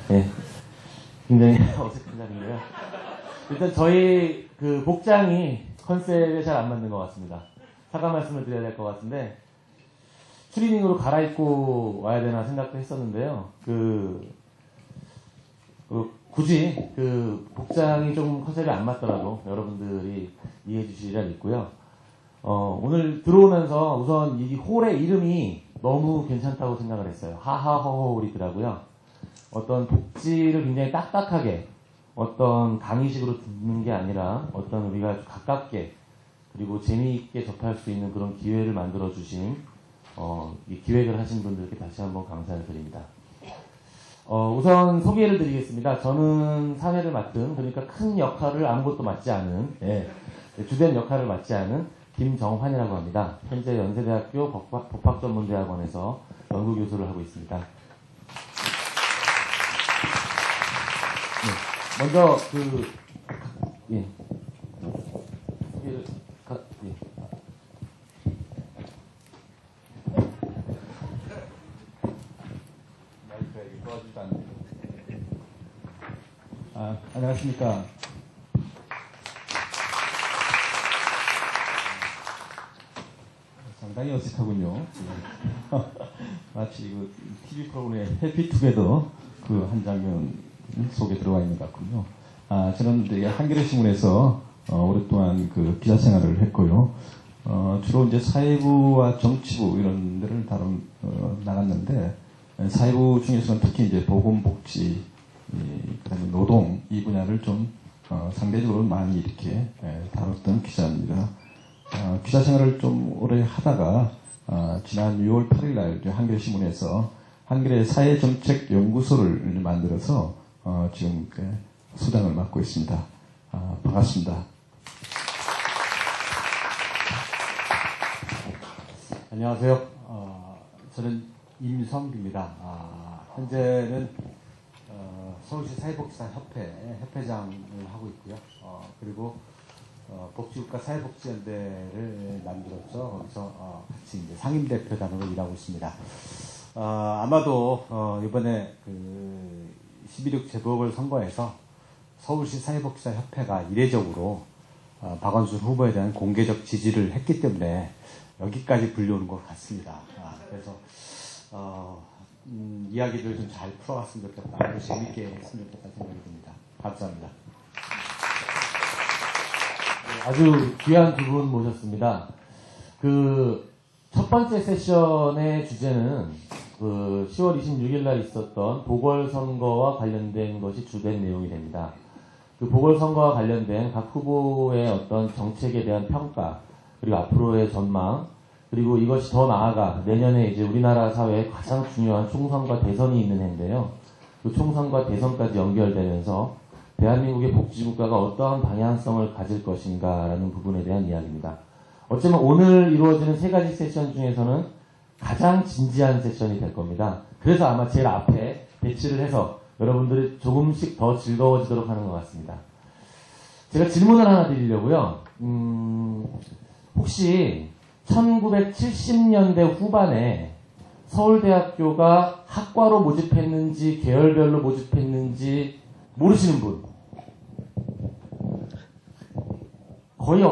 네, 굉장히 어색한 자리인데요. 일단 저희 그 복장이 컨셉에 잘 안 맞는 것 같습니다. 사과 말씀을 드려야 될 것 같은데 추리닝으로 갈아입고 와야 되나 생각도 했었는데요. 굳이 그 복장이 좀 컨셉에 안 맞더라도 여러분들이 이해해 주시리라 믿고요. 오늘 들어오면서 우선 이 홀의 이름이 너무 괜찮다고 생각을 했어요. 하하허허홀이더라고요. 어떤 복지를 굉장히 딱딱하게 어떤 강의식으로 듣는 게 아니라 어떤 우리가 가깝게 그리고 재미있게 접할 수 있는 그런 기회를 만들어 주신 이 기획을 하신 분들께 다시 한번 감사를 드립니다. 우선 소개를 드리겠습니다. 저는 사회를 맡은, 그러니까 큰 역할을 아무것도 맡지 않은, 주된 역할을 맡지 않은 김정환이라고 합니다. 현재 연세대학교 법학전문대학원에서 연구교수를 하고 있습니다. 네, 먼저 안녕하십니까. 상당히 어색하군요. 마치 그 TV 프로그램 해피투게더 그 한 장면 속에 들어와 있는 것 같군요. 저는 이제 한겨레 신문에서 오랫동안 그 기자 생활을 했고요. 주로 이제 사회부와 정치부 이런 데를 나갔는데, 사회부 중에서는 특히 이제 보건복지, 그다음에 노동 이 분야를 좀 상대적으로 많이 이렇게 다뤘던 기자입니다. 기자 생활을 좀 오래 하다가 지난 6월 8일 날 한겨레 신문에서 한겨레 사회정책연구소를 만들어서 지금 소장을 맡고 있습니다. 반갑습니다. 안녕하세요. 저는 임성규입니다. 현재는 서울시 사회복지사협회 협회장을 하고 있고요. 그리고 복지국가 사회복지연대를 만들었죠. 거기서 같이 이제 상임대표단으로 일하고 있습니다. 아마도 이번에 그 12.6 재보궐선거에서 서울시 사회복지사협회가 이례적으로 박원순 후보에 대한 공개적 지지를 했기 때문에 여기까지 불려오는 것 같습니다. 그래서 이야기를 좀 잘 풀어왔으면 좋겠다. 아주 재밌게 했으면 좋겠다 생각이 듭니다. 감사합니다. 아주 귀한 두 분 모셨습니다. 첫 번째 세션의 주제는 10월 26일 날 있었던 보궐선거와 관련된 것이 주된 내용이 됩니다. 그 보궐선거와 관련된 각 후보의 어떤 정책에 대한 평가, 그리고 앞으로의 전망, 그리고 이것이 더 나아가 내년에 이제 우리나라 사회에 가장 중요한 총선과 대선이 있는 해인데요. 그 총선과 대선까지 연결되면서 대한민국의 복지국가가 어떠한 방향성을 가질 것인가라는 부분에 대한 이야기입니다. 어쩌면 오늘 이루어지는 세 가지 세션 중에서는 가장 진지한 세션이 될 겁니다. 그래서 아마 제일 앞에 배치를 해서 여러분들이 조금씩 더 즐거워지도록 하는 것 같습니다. 제가 질문을 하나 드리려고요. 혹시 1970년대 후반에 서울대학교가 학과로 모집했는지 계열별로 모집했는지 모르시는 분? 거의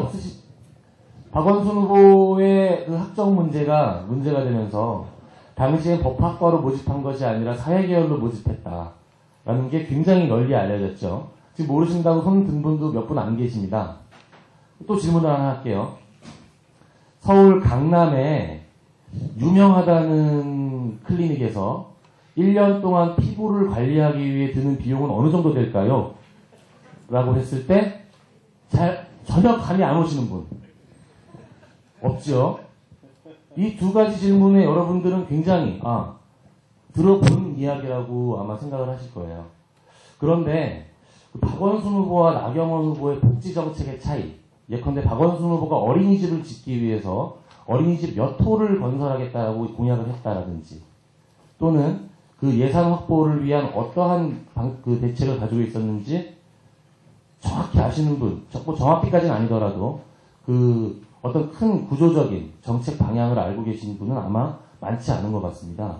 박원순 후보의 그 학적 문제가 되면서 당시엔 법학과로 모집한 것이 아니라 사회계열로 모집했다라는 게 굉장히 널리 알려졌죠. 지금 모르신다고 손 든 분도 몇 분 안 계십니다. 또 질문을 하나 할게요. 서울 강남에 유명하다는 클리닉에서 1년 동안 피부를 관리하기 위해 드는 비용은 어느 정도 될까요? 라고 했을 때 전혀 감이 안 오시는 분 없죠? 이 두 가지 질문에 여러분들은 굉장히 들어본 이야기라고 아마 생각을 하실 거예요. 그런데 박원순 후보와 나경원 후보의 복지정책의 차이, 예컨대 박원순 후보가 어린이집을 짓기 위해서 어린이집 몇 호를 건설하겠다고 공약을 했다라든지, 또는 그 예산 확보를 위한 어떠한 그 대책을 가지고 있었는지 정확히 아시는 분, 정확히까지는 아니더라도 그 어떤 큰 구조적인 정책 방향을 알고 계신 분은 아마 많지 않은 것 같습니다.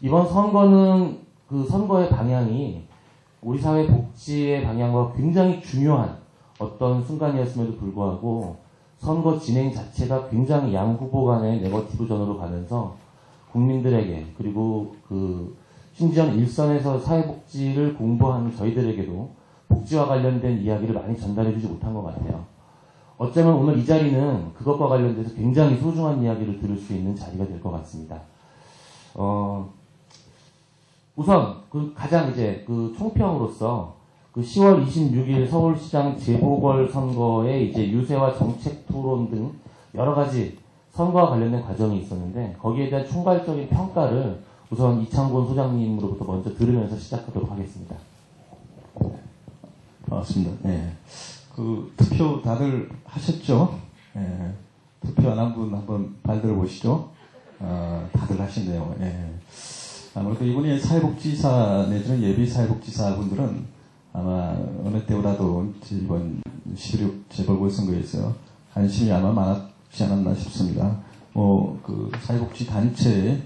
이번 선거는 그 선거의 방향이 우리 사회 복지의 방향과 굉장히 중요한 어떤 순간이었음에도 불구하고 선거 진행 자체가 굉장히 양 후보 간의 네거티브전으로 가면서 국민들에게 그리고 심지어는 일선에서 사회복지를 공부하는 저희들에게도 복지와 관련된 이야기를 많이 전달해주지 못한 것 같아요. 어쩌면 오늘 이 자리는 그것과 관련돼서 굉장히 소중한 이야기를 들을 수 있는 자리가 될 것 같습니다. 우선 가장 이제 총평으로서 10월 26일 서울시장 재보궐 선거의 이제 유세와 정책 토론 등 여러 가지 선거와 관련된 과정이 있었는데 거기에 대한 총괄적인 평가를 우선 이창곤 소장님으로부터 먼저 들으면서 시작하도록 하겠습니다. 반갑습니다. 네. 투표 다들 하셨죠? 네. 투표 안 한 분 한번 발 들어보시죠? 다들 하시네요. 네. 아무래도 이번에 사회복지사 내지는 예비 사회복지사 분들은 아마 어느 때보다도 이번 11.6 재보궐선거에서 관심이 아마 많았지 않았나 싶습니다. 사회복지 단체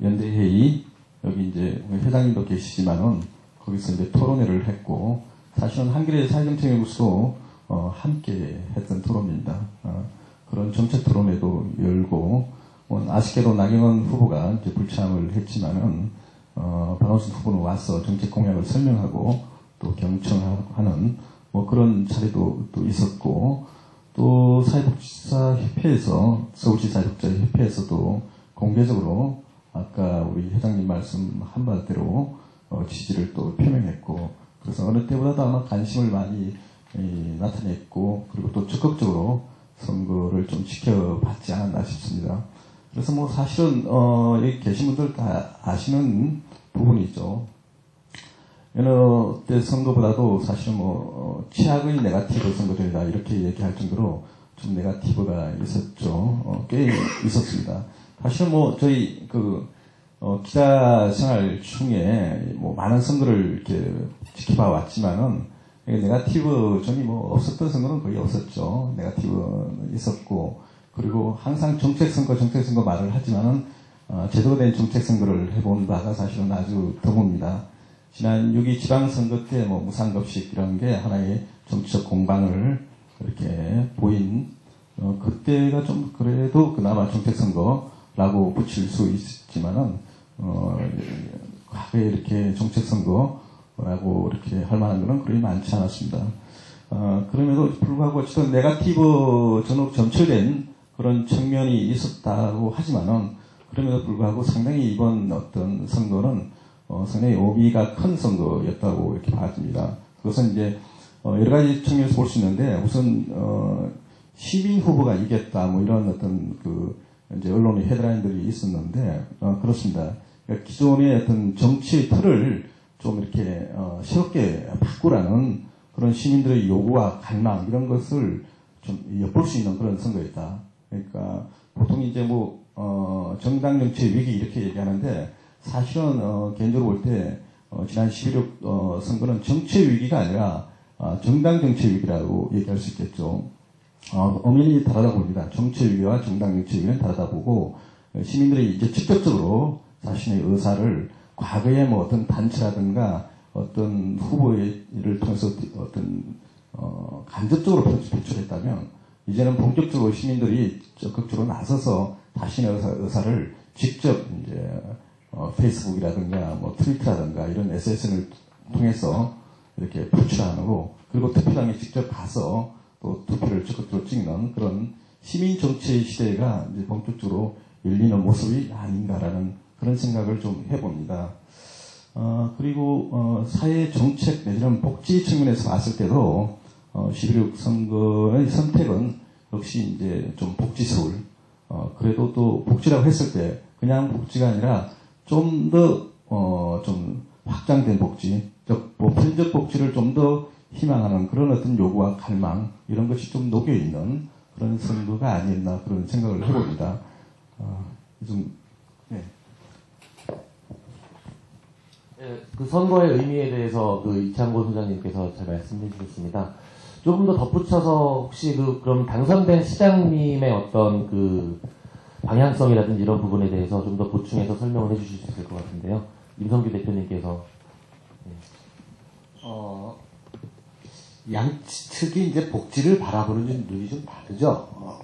연대회의, 여기 이제 회장님도 계시지만은 거기서 이제 토론회를 했고, 사실은 한겨레 사회정책연구소 함께 했던 토론입니다. 그런 정책 토론회도 열고, 아쉽게도 나경원 후보가 이제 불참을 했지만은, 박원순 후보는 와서 정책 공약을 설명하고 또 경청하는 그런 자리도 또 있었고, 또 사회복지사 협회에서, 서울시 사회복지사 협회에서도 공개적으로 아까 우리 회장님 말씀 한 바대로 지지를 또 표명했고, 그래서 어느 때보다도 아마 관심을 많이 나타냈고, 그리고 또 적극적으로 선거를 좀 지켜봤지 않았나 싶습니다. 그래서 사실은 여기 계신 분들 다 아시는 부분이죠. 어느 때 선거보다도 사실은 최악의 네거티브 선거들이다 이렇게 얘기할 정도로 좀 네거티브가 있었죠. 꽤 있었습니다. 사실은 저희 기자 생활 중에 많은 선거를 이렇게 지켜봐 왔지만은 네거티브 점이 없었던 선거는 거의 없었죠. 네거티브는 있었고, 그리고 항상 정책 선거 말을 하지만은 제대로 된 정책 선거를 해본 바가 사실은 아주 드뭅니다. 지난 6.2 지방선거 때 무상급식 이런 게 하나의 정치적 공방을 이렇게 보인, 그때가 좀 그래도 그나마 정책 선거라고 붙일 수 있지만은, 과거에 이렇게 정책 선거라고 이렇게 할 만한 것은 그리 많지 않았습니다. 그럼에도 불구하고 어쨌든 네거티브 전후 점철된 그런 측면이 있었다고 하지만은, 그럼에도 불구하고 상당히 이번 어떤 선거는 상당히 의미가 큰 선거였다고 이렇게 봐집니다. 그것은 이제 여러 가지 측면에서 볼 수 있는데, 우선 시민 후보가 이겼다 이런 어떤 이제 언론의 헤드라인들이 있었는데, 그렇습니다. 그러니까 기존의 어떤 정치의 틀을 좀 이렇게 새롭게 바꾸라는 그런 시민들의 요구와 갈망 이런 것을 좀 엿볼 수 있는 그런 선거였다. 그러니까 보통 이제 정당 정치의 위기 이렇게 얘기하는데, 사실은 개인적으로 볼 때 지난 11.6 선거는 정치의 위기가 아니라 정당 정치의 위기라고 얘기할 수 있겠죠. 엄연히 다르다 봅니다. 정치의 위기와 정당 정치의 위기는 다르다 보고, 시민들이 이제 직접적으로 자신의 의사를 과거에 어떤 단체라든가 어떤 후보를 통해서 어떤 간접적으로 표출했다면, 이제는 본격적으로 시민들이 적극적으로 나서서 자신의 의사를 직접 이제 페이스북이라든가 트위터라든가 이런 SNS를 통해서 이렇게 표출하고, 그리고 투표장에 직접 가서 또 투표를 적극적으로 찍는 그런 시민 정치의 시대가 이제 본격적으로 열리는 모습이 아닌가라는 그런 생각을 좀 해봅니다. 그리고 사회 정책 내지는 복지 측면에서 봤을 때도 11.6 선거의 선택은 역시 이제 좀 복지스러울, 그래도 또 복지라고 했을 때 그냥 복지가 아니라 좀 더 좀 확장된 복지, 즉 보편적 복지를 좀 더 희망하는 그런 어떤 요구와 갈망 이런 것이 좀 녹여 있는 그런 선거가 아니었나 그런 생각을 해봅니다. 네. 그 선거의 의미에 대해서 이창곤 소장님께서 잘 말씀해 주셨습니다. 조금 더 덧붙여서 혹시 그럼 당선된 시장님의 어떤 방향성이라든지 이런 부분에 대해서 좀 더 보충해서 설명을 해 주실 수 있을 것 같은데요. 임성규 대표님께서. 양측이 이제 복지를 바라보는 눈이 좀 다르죠.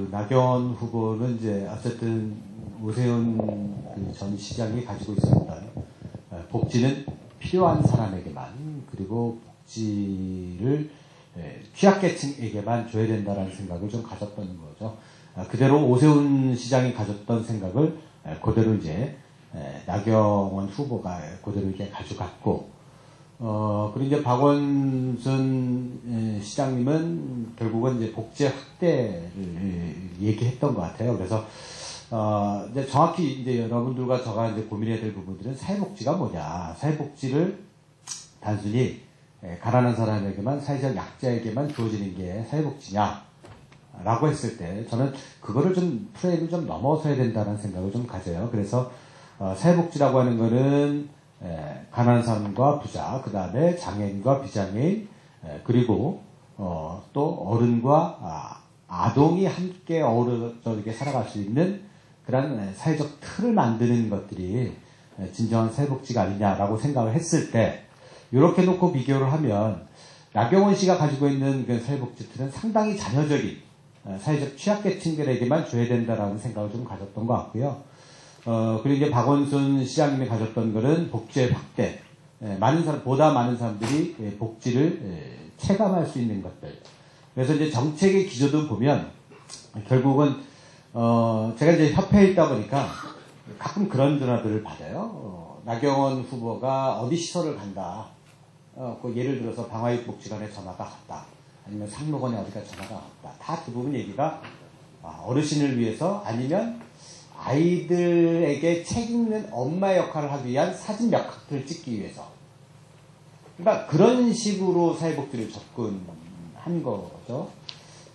나경원 후보는 이제 어쨌든 오세훈 전 시장이 가지고 있었던 복지는 필요한 사람에게만, 그리고 복지를 취약계층에게만 줘야 된다는 생각을 좀 가졌던 거죠. 그대로 오세훈 시장이 가졌던 생각을 그대로 이제 나경원 후보가 그대로 이렇게 가져갔고, 그리고 이제 박원순 시장님은 결국은 이제 복지 확대를 얘기했던 것 같아요. 그래서 이제 정확히 이제 여러분들과 저가 이제 고민해야 될 부분들은 사회복지가 뭐냐, 사회복지를 단순히 가난한 사람에게만, 사회적 약자에게만 주어지는 게 사회복지냐라고 했을 때 저는 그거를 좀 프레임을 좀 넘어서야 된다는 생각을 좀 가져요. 그래서 사회복지라고 하는 거는 가난한 사람과 부자, 그 다음에 장애인과 비장애인, 그리고 또 어른과 아동이 함께 어우러져 살아갈 수 있는 그런 사회적 틀을 만드는 것들이 진정한 사회복지가 아니냐라고 생각을 했을 때, 이렇게 놓고 비교를 하면 나경원 씨가 가지고 있는 그 사회복지 틀은 상당히 자녀적인 사회적 취약계층들에게만 줘야 된다라는 생각을 좀 가졌던 것 같고요. 그리고 이제 박원순 시장님이 가졌던 것은 복지의 확대, 보다 많은 사람들이 복지를 체감할 수 있는 것들. 그래서 이제 정책의 기조도 보면 결국은 제가 이제 협회에 있다 보니까 가끔 그런 전화들을 받아요. 나경원 후보가 어디 시설을 간다. 예를 들어서 방화육복지관에 전화가 갔다. 아니면 상록원에 어디가 전화가 갔다. 다 대부분 얘기가 어르신을 위해서, 아니면 아이들에게 책 읽는 엄마 역할을 하기 위한 사진 몇 컷을 찍기 위해서. 그러니까 그런 식으로 사회복지를 접근한 거죠.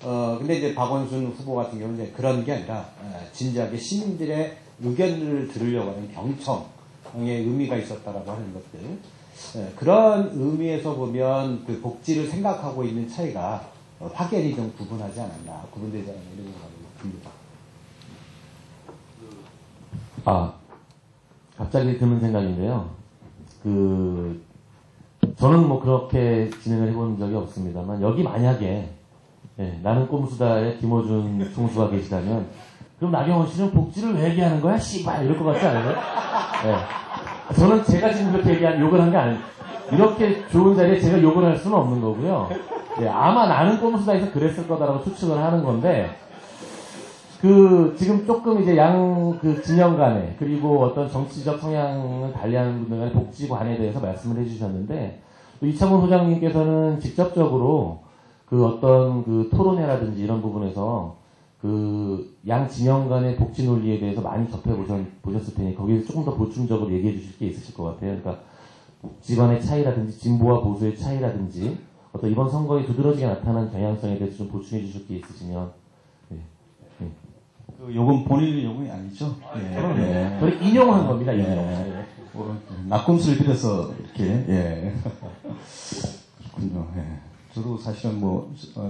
근데 이제 박원순 후보 같은 경우는 이제 그런 게 아니라 진지하게 시민들의 의견을 들으려고 하는 경청의 의미가 있었다라고 하는 것들. 그런 의미에서 보면 그 복지를 생각하고 있는 차이가 확연히 좀 구분되지 않았나 이런 생각이 듭니다. 갑자기 드는 생각인데요. 저는 뭐 그렇게 진행을 해본 적이 없습니다만, 여기 만약에, 나는 꼼수다의 김어준 총수가 계시다면, 그럼 나경원 씨는 복지를 왜 얘기하는 거야? 씨발! 이럴 것 같지 않으세요? 저는 제가 지금 그렇게 욕을 한 게 아니에요. 이렇게 좋은 자리에 제가 욕을 할 수는 없는 거고요. 아마 나는 꼼수다에서 그랬을 거다라고 추측을 하는 건데, 지금 조금 이제 진영 간에, 그리고 어떤 정치적 성향을 달리하는 분들 간의 복지관에 대해서 말씀을 해주셨는데, 이창훈 소장님께서는 직접적으로 어떤 토론회라든지 이런 부분에서 양 진영 간의 복지 논리에 대해서 많이 접해보셨을 테니, 거기에서 조금 더 보충적으로 얘기해 주실 게 있으실 것 같아요. 그러니까, 복지관의 차이라든지, 진보와 보수의 차이라든지, 어떤 이번 선거에 두드러지게 나타난 경향성에 대해서 좀 보충해 주실 게 있으시면, 요건 본인의 요금이 아니죠? 저는 인용한 겁니다, 인용. 낙곰수를 빌어서 이렇게, 그렇군요. 저도 사실은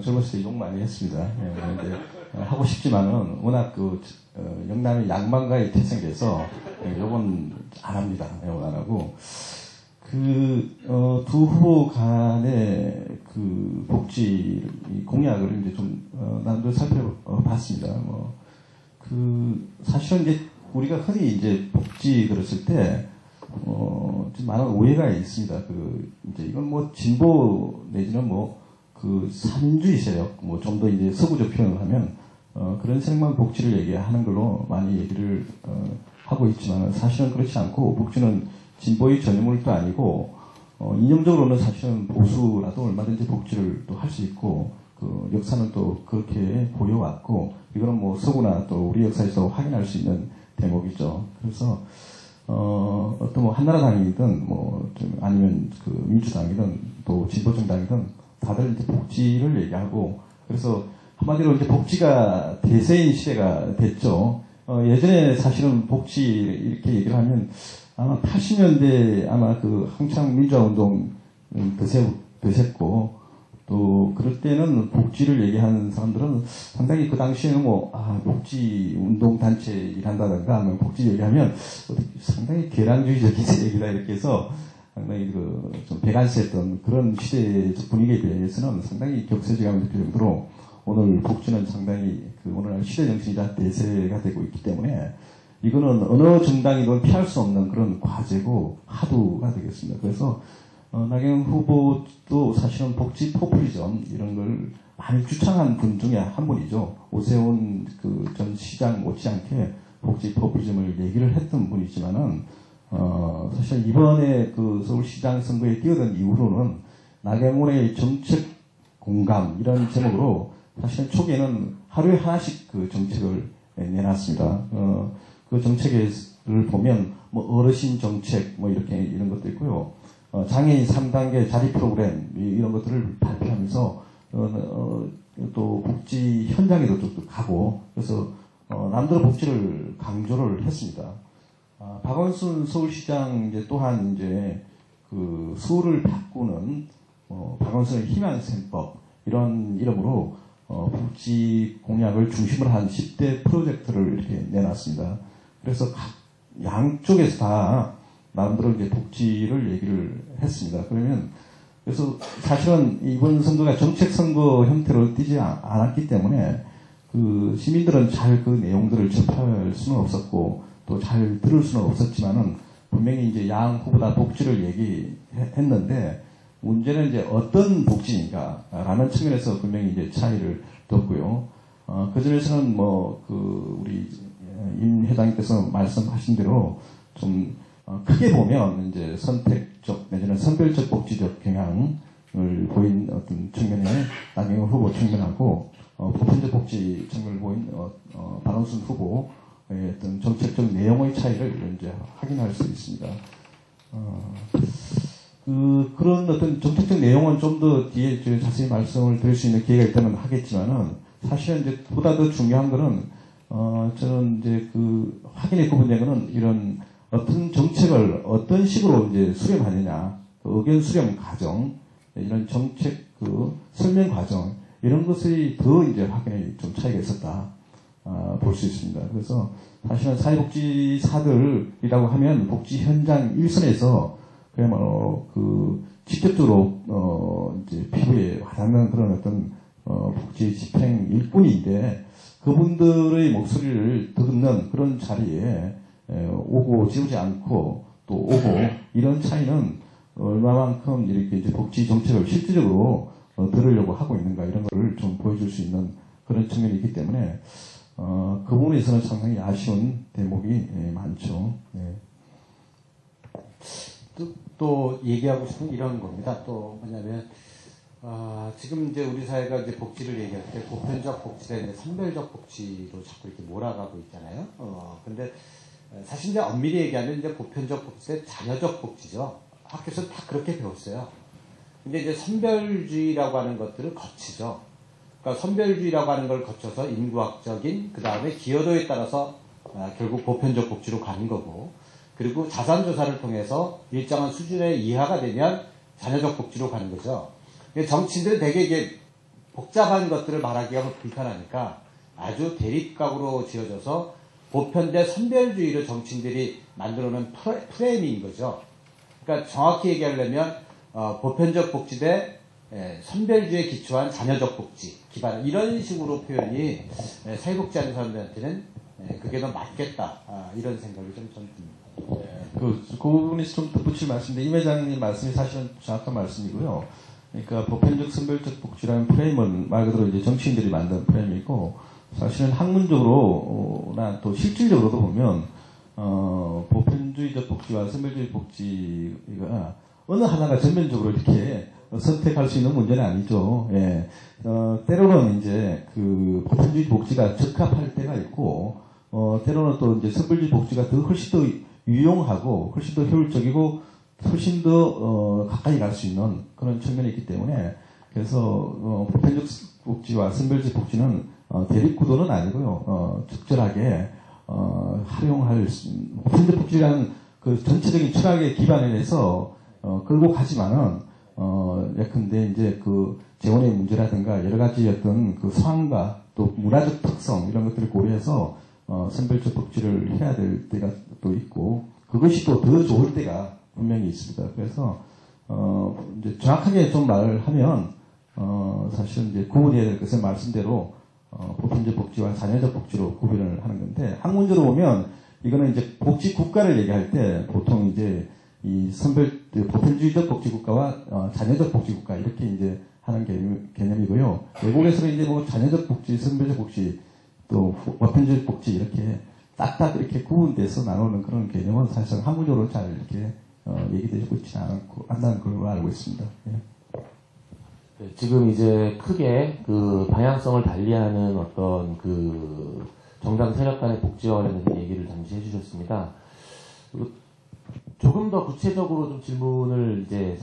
젊었을 때 욕 많이 했습니다. 그런데 하고 싶지만은 워낙 영남의 양반가에 태생돼서 욕은 안 합니다. 욕은 안 하고. 두 후보 간의 복지 공약을 이제 좀 나름대로 살펴봤습니다. 사실은 이제 우리가 흔히 이제 복지 그랬을 때, 좀 많은 오해가 있습니다. 이제 이건 진보 내지는 사민주의 세력, 좀 더 이제 서구적 표현을 하면, 그런 세력만 복지를 얘기하는 걸로 많이 얘기를, 하고 있지만, 사실은 그렇지 않고, 복지는 진보의 전유물도 아니고, 이념적으로는 사실은 보수라도 얼마든지 복지를 또 할 수 있고, 역사는 또 그렇게 보여왔고, 이거는 서구나 또 우리 역사에서 확인할 수 있는 대목이죠. 그래서, 어떤 한나라당이든, 아니면 민주당이든, 또 진보정당이든, 다들 이제 복지를 얘기하고, 그래서 한마디로 이제 복지가 대세인 시대가 됐죠. 예전에 사실은 복지 이렇게 얘기를 하면, 아마 80년대 아마 한창 민주화 운동 드셌고, 또 그럴 때는 복지를 얘기하는 사람들은 상당히 그 당시에는 복지 운동단체 일한다든가 하면 복지 얘기하면 상당히 계량주의적인 얘기다 이렇게 해서 상당히 좀 배관세했던 그런 시대적 분위기에 비해서는 상당히 격세지감을 느낄 정도로 오늘 복지는 상당히 오늘날 시대 정신이다 대세가 되고 있기 때문에 이거는 어느 정당이든 피할 수 없는 그런 과제고 화두가 되겠습니다. 그래서 나경원 후보도 사실은 복지 포퓰리즘 이런 걸 많이 주창한 분 중에 한 분이죠. 오세훈 전 시장 못지않게 복지 포퓰리즘을 얘기를 했던 분이지만은 사실 이번에 서울시장 선거에 뛰어든 이후로는 나경원의 정책 공감 이런 제목으로 사실 초기에는 하루에 하나씩 정책을 내놨습니다. 그 정책을 보면 어르신 정책 이렇게 이런 것도 있고요. 장애인 3단계 자립 프로그램 이런 것들을 발표하면서 또 복지 현장에도 좀 가고 그래서 남들 복지를 강조를 했습니다. 박원순 서울시장 또한 수를 바꾸는 박원순의 희망생법 이런 이름으로 복지 공약을 중심으로 한 10대 프로젝트를 이렇게 내놨습니다. 그래서 양쪽에서 다 나름대로 복지를 얘기를 했습니다. 그래서 사실은 이번 선거가 정책 선거 형태로 뛰지 않았기 때문에 시민들은 잘 그 내용들을 접할 수는 없었고 또 잘 들을 수는 없었지만은 분명히 양 후보 다 복지를 얘기했는데 문제는 어떤 복지인가라는 측면에서 분명히 차이를 뒀고요. 그 점에서는 우리 임 회장님께서 말씀하신 대로 좀 크게 보면 선택적 내지는 선별적 복지적 경향을 보인 어떤 측면에 나경원 후보 측면하고 보편적 복지 측면을 보인 박원순 후보의 어떤 정책적 내용의 차이를 확인할 수 있습니다. 그런 어떤 정책적 내용은 좀 더 뒤에 자세히 말씀을 드릴 수 있는 기회가 있다면 하겠지만은 사실은 보다 더 중요한 거는 저는 확인했고 본 거는 이런 어떤 정책을 어떤 식으로 수렴하느냐, 의견 수렴 과정, 이런 정책 설명 과정, 이런 것이 더 확연히 좀 차이가 있었다, 볼 수 있습니다. 그래서 사실은 사회복지사들이라고 하면 복지 현장 일선에서 그야말로 직접적으로, 피부에 와닿는 그런 어떤, 복지 집행일 뿐인데, 그분들의 목소리를 듣는 그런 자리에 오고 지우지 않고 또 오고 이런 차이는 얼마만큼 이렇게 복지 정책을 실질적으로 들으려고 하고 있는가 이런 거를 좀 보여줄 수 있는 그런 측면이 있기 때문에 그 부분에서는 상당히 아쉬운 대목이 많죠. 네. 또 얘기하고 싶은 이런 겁니다. 또 뭐냐면 지금 우리 사회가 복지를 얘기할 때 보편적 복지에 선별적 복지로 자꾸 이렇게 몰아가고 있잖아요. 근데 사실 엄밀히 얘기하면 보편적 복지에 자녀적 복지죠. 학교에서 다 그렇게 배웠어요. 근데 선별주의라고 하는 것들은 거치죠. 그러니까 선별주의라고 하는 걸 거쳐서 인구학적인 그 다음에 기여도에 따라서 결국 보편적 복지로 가는 거고, 그리고 자산조사를 통해서 일정한 수준에 이하가 되면 자녀적 복지로 가는 거죠. 정치인들은 되게 이게 복잡한 것들을 말하기가 불편하니까 아주 대립각으로 지어져서 보편 대 선별주의로 정치인들이 만들어놓은 프레임인 거죠. 그러니까 정확히 얘기하려면 보편적 복지 대 선별주의에 기초한 자녀적 복지 기반, 이런 식으로 표현이 사회복지하는 사람들한테는 그게 더 맞겠다, 이런 생각이 좀 듭니다. 그 부분에 좀 덧붙일 말씀인데 임 회장님 말씀이 사실은 정확한 말씀이고요. 그러니까 보편적 선별적 복지라는 프레임은 말 그대로 정치인들이 만든 프레임이고, 사실은 학문적으로나 또 실질적으로도 보면 보편주의적 복지와 선별주의 복지가 어느 하나가 전면적으로 이렇게 선택할 수 있는 문제는 아니죠. 예. 때로는 그 보편주의 복지가 적합할 때가 있고, 때로는 또 선별주의 복지가 훨씬 더 유용하고 훨씬 더 효율적이고 훨씬 더 가까이 갈 수 있는 그런 측면이 있기 때문에, 그래서 보편적 복지와 선별적 복지는 대립구도는 아니고요. 적절하게 활용할 보편적 복지라는 그 전체적인 철학에 기반을 해서 끌고 가지만은 예컨대 이제 그 재원의 문제라든가 여러 가지 어떤 그 상황과 또 문화적 특성 이런 것들을 고려해서 선별적 복지를 해야 될 때가 또 있고 그것이 또 더 좋을 때가 분명히 있습니다. 그래서 이제 정확하게 좀 말을 하면 사실 이제 구분해야 될 것은 말씀대로 보편적 복지와 자녀적 복지로 구분을 하는 건데 학문적으로 보면 이거는 이제 복지 국가를 얘기할 때 보통 이제 이 보편주의적 복지 국가와 자녀적 복지 국가 이렇게 이제 하는 개념이고요. 외국에서는 이제 뭐 자녀적 복지, 선별적 복지, 또 보편주의적 복지 이렇게 딱딱 이렇게 구분돼서 나오는 그런 개념은 사실상 학문적으로 잘 이렇게 얘기되고 있지 않고 한다는 걸로 알고 있습니다. 예. 네, 지금 이제 크게 그 방향성을 달리하는 어떤 그 정당 세력 간의 복지와 관련된 얘기를 잠시 해주셨습니다. 조금 더 구체적으로 좀 질문을 이제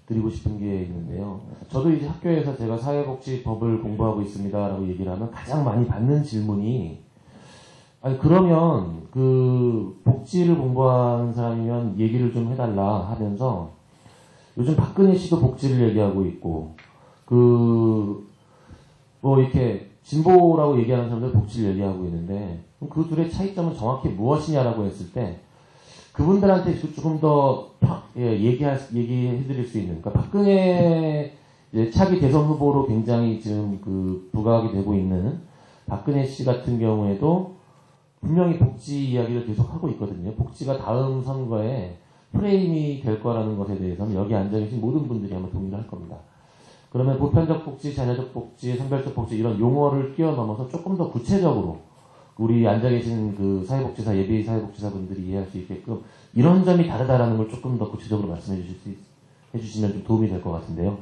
드리고 싶은 게 있는데요. 저도 이제 학교에서 제가 사회복지법을 공부하고 있습니다라고 얘기를 하면 가장 많이 받는 질문이 아니 그러면 그 복지를 공부하는 사람이면 얘기를 좀 해달라 하면서 요즘 박근혜 씨도 복지를 얘기하고 있고 뭐 이렇게 진보라고 얘기하는 사람들 복지를 얘기하고 있는데 그 둘의 차이점은 정확히 무엇이냐라고 했을 때 그분들한테 조금 더 얘기해드릴 수 있는 그러니까 박근혜 차기 대선 후보로 굉장히 지금 부각이 되고 있는 박근혜 씨 같은 경우에도 분명히 복지 이야기를 계속 하고 있거든요. 복지가 다음 선거에 프레임이 될 거라는 것에 대해서는 여기 앉아 계신 모든 분들이 아마 동의를 할 겁니다. 그러면 보편적 복지, 자녀적 복지, 성별적 복지 이런 용어를 뛰어넘어서 조금 더 구체적으로 우리 앉아 계신 그 사회복지사, 예비 사회복지사 분들이 이해할 수 있게끔 이런 점이 다르다라는 걸 조금 더 구체적으로 말씀해 해주시면 좀 도움이 될 것 같은데요.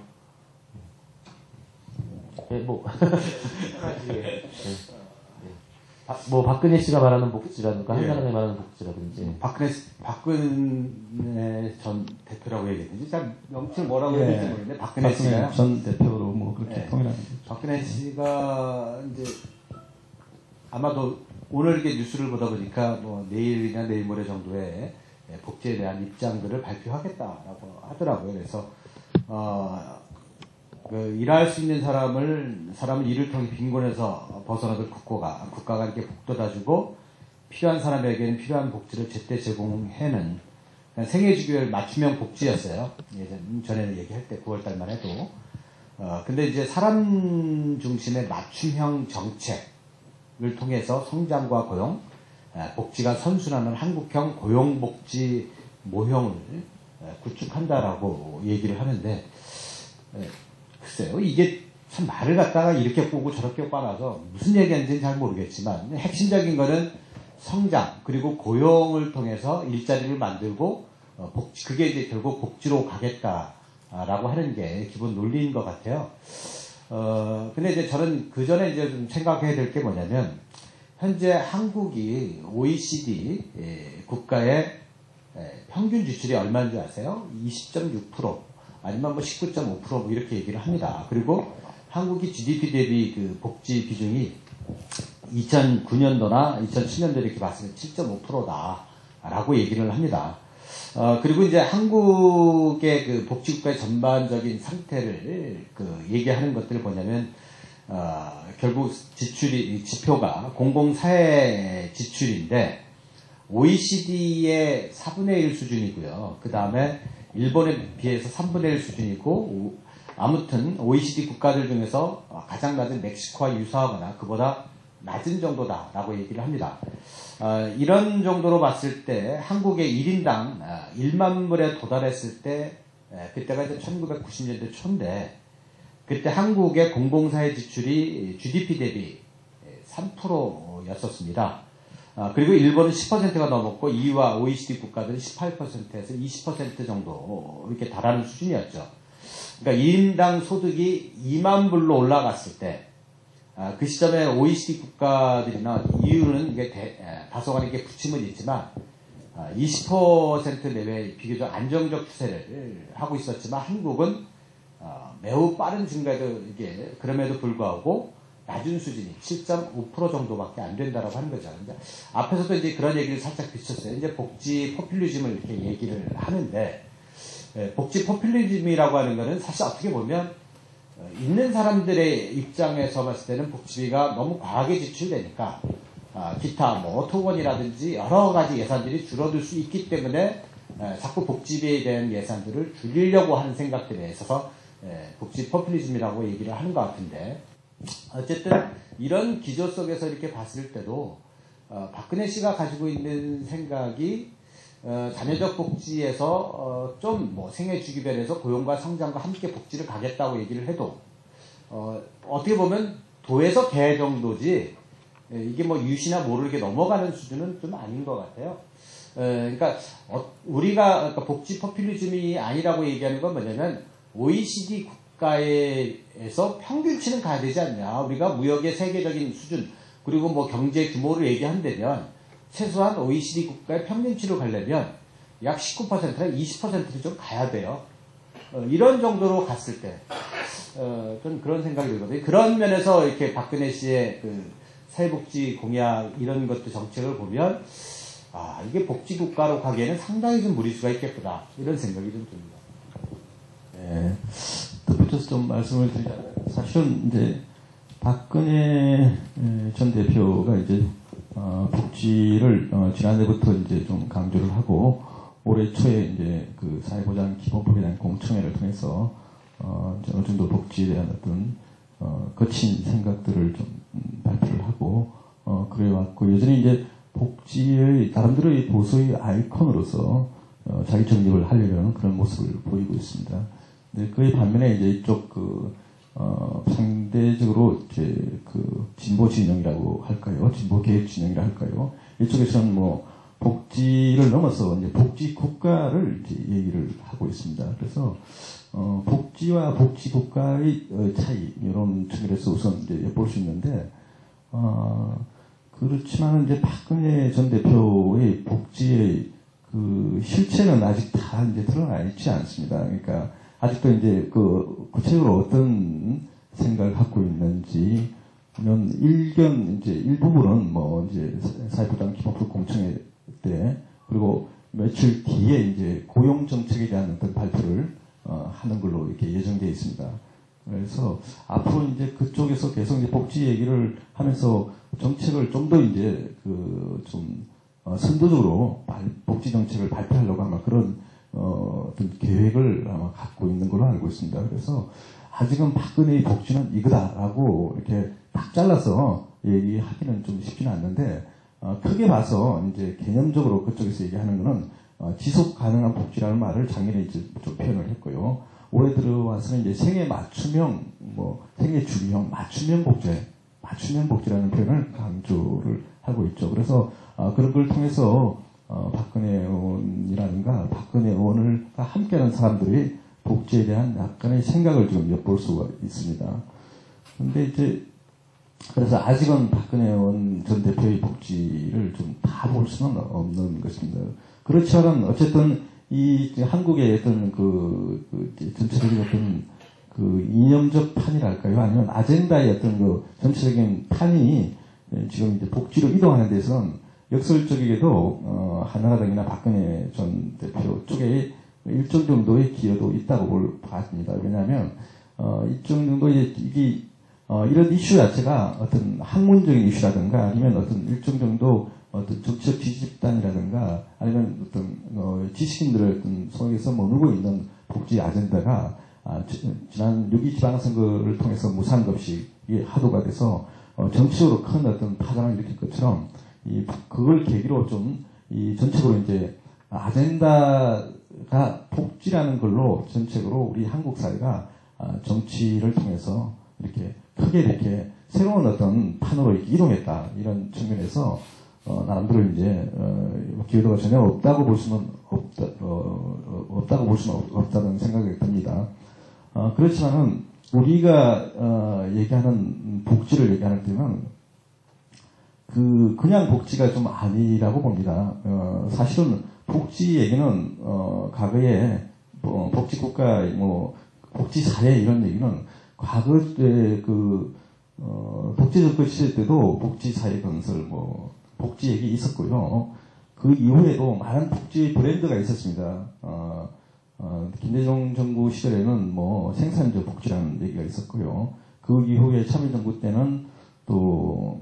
네, 뭐. 뭐 박근혜 씨가 말하는 복지라든가 한 사람이 말하는 복지라든지 박근혜 전 대표라고 얘기했는지 잘 명칭 뭐라고 얘기했는지 모르겠는데 박근혜 씨가 전 대표로 뭐 그렇게 통일하는 박근혜 씨가 이제 아마도 오늘 이렇게 뉴스를 보다 보니까 뭐 내일이나 내일 모레 정도에 복지에 대한 입장들을 발표하겠다라고 하더라고요. 그래서 일할 수 있는 사람은 일을 통해 빈곤에서 벗어나도록 국가가 이렇게 복돋아주고 필요한 사람에게는 필요한 복지를 제때 제공해는 생애주기별 맞춤형 복지였어요. 예전 전에는 얘기할 때 9월달만 해도. 근데 이제 사람 중심의 맞춤형 정책을 통해서 성장과 고용, 복지가 선순환하는 한국형 고용복지 모형을 구축한다라고 얘기를 하는데 글쎄요, 이게 참 말을 갖다가 이렇게 꼬고 저렇게 꽈놔서 무슨 얘기하는지는 잘 모르겠지만 핵심적인 거는 성장 그리고 고용을 통해서 일자리를 만들고 그게 이제 결국 복지로 가겠다라고 하는 게 기본 논리인 것 같아요. 근데 이제 저는 그 전에 이제 좀 생각해야 될 게 뭐냐면 현재 한국이 OECD 국가의 평균 지출이 얼마인 줄 아세요? 20.6%. 아니면 뭐 19.5% 뭐 이렇게 얘기를 합니다. 그리고 한국이 GDP 대비 그 복지 비중이 2009년도나 2007년도 이렇게 봤으면 7.5%다라고 얘기를 합니다. 그리고 이제 한국의 그 복지국가의 전반적인 상태를 얘기하는 것들을 보냐면 결국 지표가 공공사회 지출인데 OECD의 4분의 1 수준이고요. 그 다음에 일본에 비해서 3분의 1 수준이고 아무튼 OECD 국가들 중에서 가장 낮은 멕시코와 유사하거나 그보다 낮은 정도다라고 얘기를 합니다. 이런 정도로 봤을 때 한국의 1인당 1만 불에 도달했을 때 그때가 이제 1990년대 초인데 그때 한국의 공공사회 지출이 GDP 대비 3%였었습니다. 그리고 일본은 10%가 넘었고 EU와 OECD 국가들은 18%에서 20% 정도 이렇게 달하는 수준이었죠. 그러니까 1인당 소득이 2만 불로 올라갔을 때 그 시점에 OECD 국가들이나 EU는 이게 다소간 이렇게 부침은 있지만 20% 내외의 비교적 안정적 추세를 하고 있었지만 한국은 매우 빠른 증가에도 이게 그럼에도 불구하고 낮은 수준이 7.5% 정도밖에 안 된다라고 하는 거죠. 근데 앞에서도 이제 그런 얘기를 살짝 비쳤어요. 이제 복지 포퓰리즘을 이렇게 얘기를 하는데 복지 포퓰리즘이라고 하는 것은 사실 어떻게 보면 있는 사람들의 입장에서 봤을 때는 복지비가 너무 과하게 지출되니까 기타 뭐 토건이라든지 여러 가지 예산들이 줄어들 수 있기 때문에 자꾸 복지비에 대한 예산들을 줄이려고 하는 생각들에 있어서 복지 포퓰리즘이라고 얘기를 하는 것 같은데, 어쨌든 이런 기조 속에서 이렇게 봤을 때도 박근혜 씨가 가지고 있는 생각이 자녀적 복지에서 좀 뭐 생애 주기별에서 고용과 성장과 함께 복지를 가겠다고 얘기를 해도 어떻게 보면 도에서 개 정도지 이게 뭐 유시나 모르게 넘어가는 수준은 좀 아닌 것 같아요. 그러니까 우리가 복지 포퓰리즘이 아니라고 얘기하는 건 뭐냐면 OECD 국가에서 평균치는 가야 되지 않냐. 우리가 무역의 세계적인 수준 그리고 뭐 경제 규모를 얘기한다면 최소한 OECD 국가의 평균치로 가려면 약 19%나 20%를 좀 가야 돼요. 이런 정도로 갔을 때 좀 그런 생각이 들거든요. 그런 면에서 이렇게 박근혜 씨의 그 사회복지 공약 이런 것도 정책을 보면 이게 복지국가로 가기에는 상당히 좀 무리수가 있겠구나 이런 생각이 좀 듭니다. 네, 덧붙여서 좀 말씀을 드리자면 사실은 이제 박근혜 전 대표가 이제 복지를 지난해부터 이제 좀 강조를 하고 올해 초에 이제 그 사회보장 기본법에 대한 공청회를 통해서 어느 정도 복지에 대한 어떤 거친 생각들을 좀 발표를 하고 그래왔고 여전히 이제 복지의 나름대로의 보수의 아이콘으로서 자기 정립을 하려는 그런 모습을 보이고 있습니다. 근데 그의 반면에 이제 이쪽 상대적으로 이제 그 진보 진영이라고 할까요? 진보 계획 진영이라 할까요? 이쪽에서는 뭐 복지를 넘어서 이제 복지 국가를 이제 얘기를 하고 있습니다. 그래서 복지와 복지 국가의 차이 이런 측면에서 우선 이제 엿볼 수 있는데 그렇지만 이제 박근혜 전 대표의 복지의 그 실체는 아직 다 이제 드러나 있지 않습니다. 그러니까 아직도 이제 그 구체적으로 어떤 생각을 갖고 있는지, 면 이제 일부분은 뭐 이제 사회보장 기본법 공청회 때 그리고 며칠 뒤에 이제 고용 정책에 대한 어떤 발표를 하는 걸로 이렇게 예정되어 있습니다. 그래서 앞으로 이제 그쪽에서 계속 이제 복지 얘기를 하면서 정책을 좀 더 이제 좀 선도적으로 복지 정책을 발표하려고 아마 그런 어떤 계획을 아마 갖고 있는 걸로 알고 있습니다. 그래서 아직은 박근혜의 복지는 이거다라고 이렇게 딱 잘라서 얘기하기는 좀 쉽지는 않는데 크게 봐서 이제 개념적으로 그쪽에서 얘기하는 거는 지속 가능한 복지라는 말을 작년에 이제 좀 표현을 했고요. 올해 들어와서는 이제 생애 맞춤형, 생애 주기형 맞춤형 복지라는 표현을 강조를 하고 있죠. 그래서 그런 걸 통해서 박근혜 의원이라든가 박근혜 의원을 함께하는 사람들이 복지에 대한 약간의 생각을 좀 엿볼 수가 있습니다. 근데 이제 그래서 아직은 박근혜 의원 전 대표의 복지를 좀 다 볼 수는 없는 것입니다. 그렇지만 어쨌든 이 한국의 어떤 전체적인 어떤 이념적 판이랄까요? 아니면 아젠다의 어떤 전체적인 판이 지금 이제 복지로 이동하는 데서는 역설적이게도 한나라당이나 박근혜 전 대표 쪽에 일정 정도의 기여도 있다고 봤습니다. 왜냐하면 일정 정도 이게 이런 이슈 자체가 어떤 학문적인 이슈라든가 아니면 어떤 일정 정도 어떤 정치적 지지 집단이라든가 아니면 어떤 지식인들의 어떤 속에서 머물고 있는 복지 아젠다가 지난 6.2 지방선거를 통해서 무상급식이 하도가 돼서 정치적으로 큰 어떤 파장을 일으킬 것처럼 그걸 계기로 좀 전체적으로 이제 아젠다가 복지라는 걸로 전체적으로 우리 한국 사회가 정치를 통해서 이렇게 크게 이렇게 새로운 어떤 판으로 이렇게 이동했다 이런 측면에서 나름대로 이제 기여도가 전혀 없다고 볼 수는 없다는 생각이 듭니다. 그렇지만은 우리가 얘기하는 복지를 얘기하는 때는 그냥 복지가 좀 아니라고 봅니다. 사실은 복지 얘기는 과거에 복지국가 복지사회 이런 얘기는 과거에 복지정권 시절 때도 복지사회 건설 복지 얘기 있었고요. 그 이후에도 많은 복지 브랜드가 있었습니다. 김대중 정부 시절에는 뭐 생산적 복지라는 얘기가 있었고요. 그 이후에 참여정부 때는 또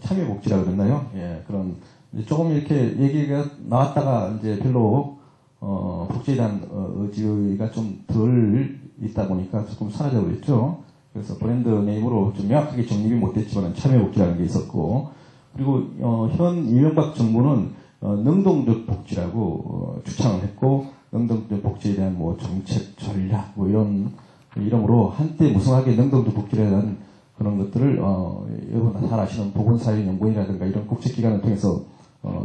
참여복지라 그랬나요? 예, 그런 조금 이렇게 얘기가 나왔다가 이제 별로 복지에 대한 의지가 좀 덜 있다 보니까 조금 사라져 버렸죠. 그래서 브랜드 네임으로 좀 명확하게 정립이 못됐지만 참여복지라는 게 있었고, 그리고 현 이명박 정부는 능동적 복지라고 주창을 했고, 능동적 복지에 대한 뭐 정책 전략 뭐 이런 이름으로 한때 무성하게 능동적 복지에 대한 그런 것들을 여러분 잘 아시는 보건사회연구원이라든가 이런 국제기관을 통해서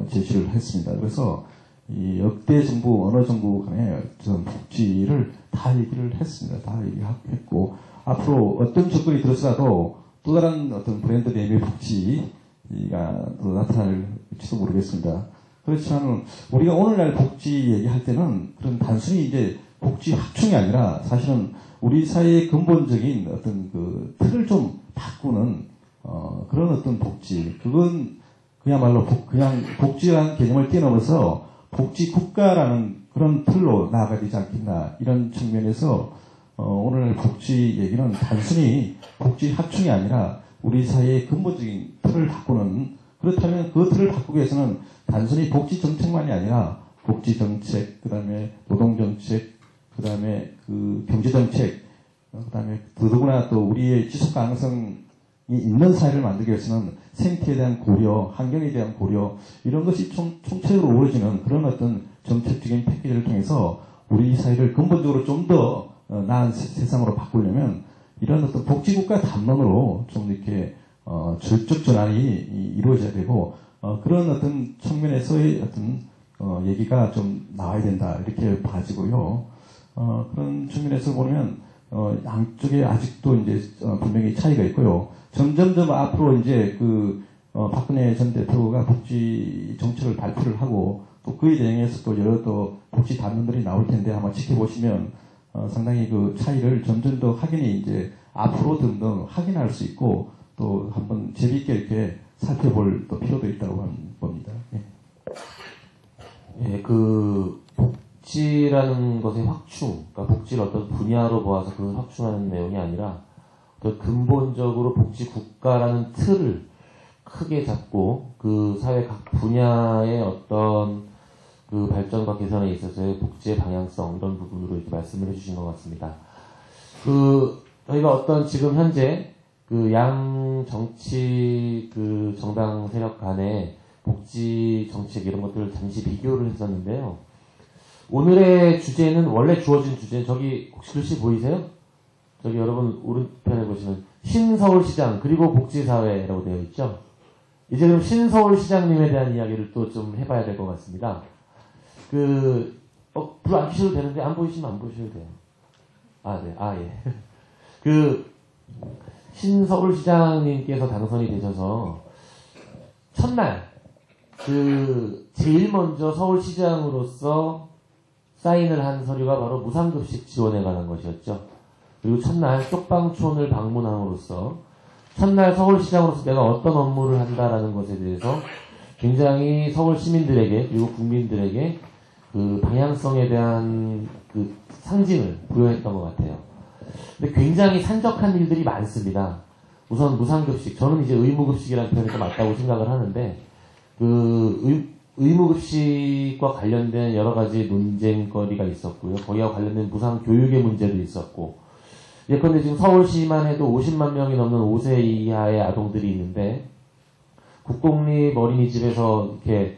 제시를 했습니다. 그래서 이 역대 정부 어느 정부 간에 전 복지를 다 얘기를 했습니다. 다 얘기했고, 앞으로 어떤 정권이 들었어도 또 다른 어떤 브랜드 네임의 복지가 또 나타날지도 모르겠습니다. 그렇지만 우리가 오늘날 복지 얘기할 때는 그런 단순히 이제 복지 확충이 아니라 사실은 우리 사회의 근본적인 어떤 그 틀을 좀 바꾸는 그런 어떤 복지, 그건 그야말로 그냥 복지라는 개념을 뛰어넘어서 복지 국가라는 그런 틀로 나아가야 되지 않겠나, 이런 측면에서 오늘 복지 얘기는 단순히 복지 확충이 아니라 우리 사회의 근본적인 틀을 바꾸는, 그렇다면 그 틀을 바꾸기 위해서는 단순히 복지 정책만이 아니라 복지 정책, 그 다음에 노동 정책, 그 다음에 그 경제 정책, 그 다음에 더더구나 또 우리의 지속 가능성이 있는 사회를 만들기 위해서는 생태에 대한 고려, 환경에 대한 고려, 이런 것이 총체적으로 어우러지는 그런 어떤 정책적인 패키지를 통해서 우리 사회를 근본적으로 좀 더 나은 세상으로 바꾸려면 이런 어떤 복지국가 담론으로 좀 이렇게 질적 전환이 이루어져야 되고, 그런 어떤 측면에서의 어떤 얘기가 좀 나와야 된다, 이렇게 봐지고요. 그런 측면에서 보면 양쪽에 아직도 이제 분명히 차이가 있고요. 점점점 앞으로 이제 박근혜 전 대표가 복지 정책을 발표를 하고 또 그에 대응해서 또 여러 또 복지 담론들이 나올 텐데 아마 지켜보시면 상당히 그 차이를 점점 더 확인이 이제 앞으로 등등 확인할 수 있고 또 한번 재미있게 이렇게 살펴볼 또 필요도 있다고 봅니다. 예. 예, 그 복지라는 것의 확충, 그러니까 복지를 어떤 분야로 보아서 그걸 확충하는 내용이 아니라 또 근본적으로 복지 국가라는 틀을 크게 잡고 그 사회 각 분야의 어떤 그 발전과 개선에 있어서의 복지의 방향성, 이런 부분으로 이렇게 말씀을 해주신 것 같습니다. 저희가 어떤 지금 현재 그 양 정치 그 정당 세력 간의 복지 정책 이런 것들을 잠시 비교를 했었는데요. 오늘의 주제는, 원래 주어진 주제는 저기 혹시 글씨 보이세요? 저기 여러분 오른편에 보시면 신서울시장 그리고 복지사회라고 되어 있죠. 이제 그럼 신서울시장님에 대한 이야기를 또 좀 해봐야 될 것 같습니다. 불 안 켜셔도 되는데 안 보이시면 안 보셔도 돼요. 예. 신서울시장님께서 당선이 되셔서 첫날 제일 먼저 서울시장으로서 사인을 한 서류가 바로 무상급식 지원에 관한 것이었죠. 그리고 첫날 쪽방촌을 방문함으로써 첫날 서울시장으로서 내가 어떤 업무를 한다라는 것에 대해서 굉장히 서울 시민들에게 그리고 국민들에게 그 방향성에 대한 그 상징을 부여했던 것 같아요. 근데 굉장히 산적한 일들이 많습니다. 우선 무상급식, 저는 이제 의무급식이라는 표현이 더 맞다고 생각을 하는데, 의무급식과 관련된 여러 가지 논쟁거리가 있었고요. 거기와 관련된 무상교육의 문제도 있었고, 예컨대 지금 서울시만 해도 50만 명이 넘는 5세 이하의 아동들이 있는데, 국공립 어린이집에서 이렇게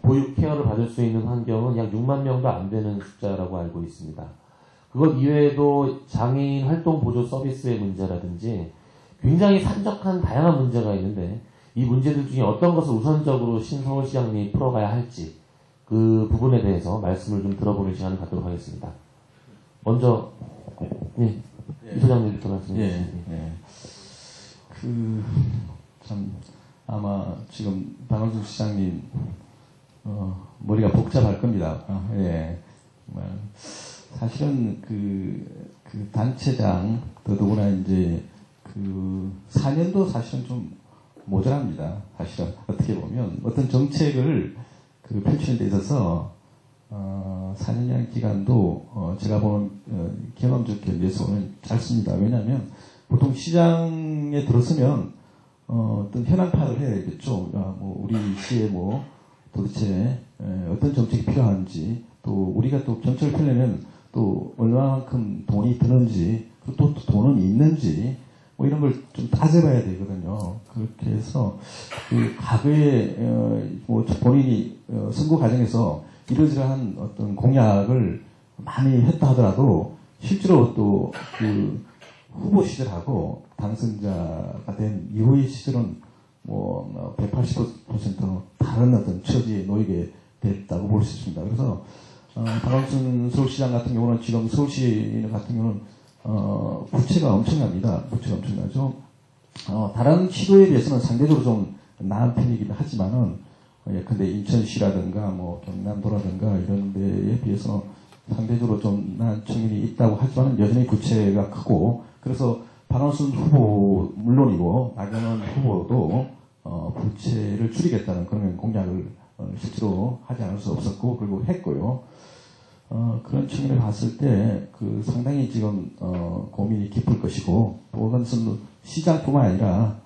보육 케어를 받을 수 있는 환경은 약 6만 명도 안 되는 숫자라고 알고 있습니다. 그것 이외에도 장애인 활동 보조 서비스의 문제라든지 굉장히 산적한 다양한 문제가 있는데, 이 문제들 중에 어떤 것을 우선적으로 신서울시장님이 풀어가야 할지 그 부분에 대해서 말씀을 좀 들어보는 시간을 갖도록 하겠습니다. 먼저 이 소장님부터 말씀해 주시죠. 참 아마 지금 박원순 시장님 머리가 복잡할 겁니다. 사실은 그 단체장 더더구나 이제 4년도 사실은 좀 모자랍니다. 사실은 어떻게 보면 어떤 정책을 펼치는 데 있어서 4년이라는 기간도 제가 보는 경험적 견지에서는 짧습니다. 왜냐하면 보통 시장에 들어서면 어떤 현황 파악을 해야겠죠. 뭐 우리 시에 뭐 도대체 어떤 정책이 필요한지, 또 우리가 또 정책을 펴려면 또 얼마만큼 돈이 드는지, 또 돈은 있는지, 뭐 이런 걸 좀 따져봐야 되거든요. 그렇게 해서 그 과거에 뭐 본인이 선거 과정에서 이러저러한 어떤 공약을 많이 했다 하더라도 실제로 또 그 후보 시절하고 당선자가 된 이후의 시절은 뭐 180% 다른 어떤 처지에 놓이게 됐다고 볼 수 있습니다. 그래서 박원순 서울시장 같은 경우는 지금 서울시 같은 경우는 부채가 엄청납니다. 부채가 엄청나죠. 다른 시도에 비해서는 상대적으로 좀 나은 편이긴 하지만은, 근데 인천시라든가 뭐 경남도라든가 이런 데에 비해서 상대적으로 좀 나은 측면이 있다고 하지만은 여전히 부채가 크고, 그래서 박원순 후보 물론이고 나경원 후보도 부채를 줄이겠다는 그런 공약을 실제로 하지 않을 수 없었고, 그리고 했고요. 그런 측면을 봤을 때, 상당히 지금, 고민이 깊을 것이고, 박원순 시장뿐만 아니라,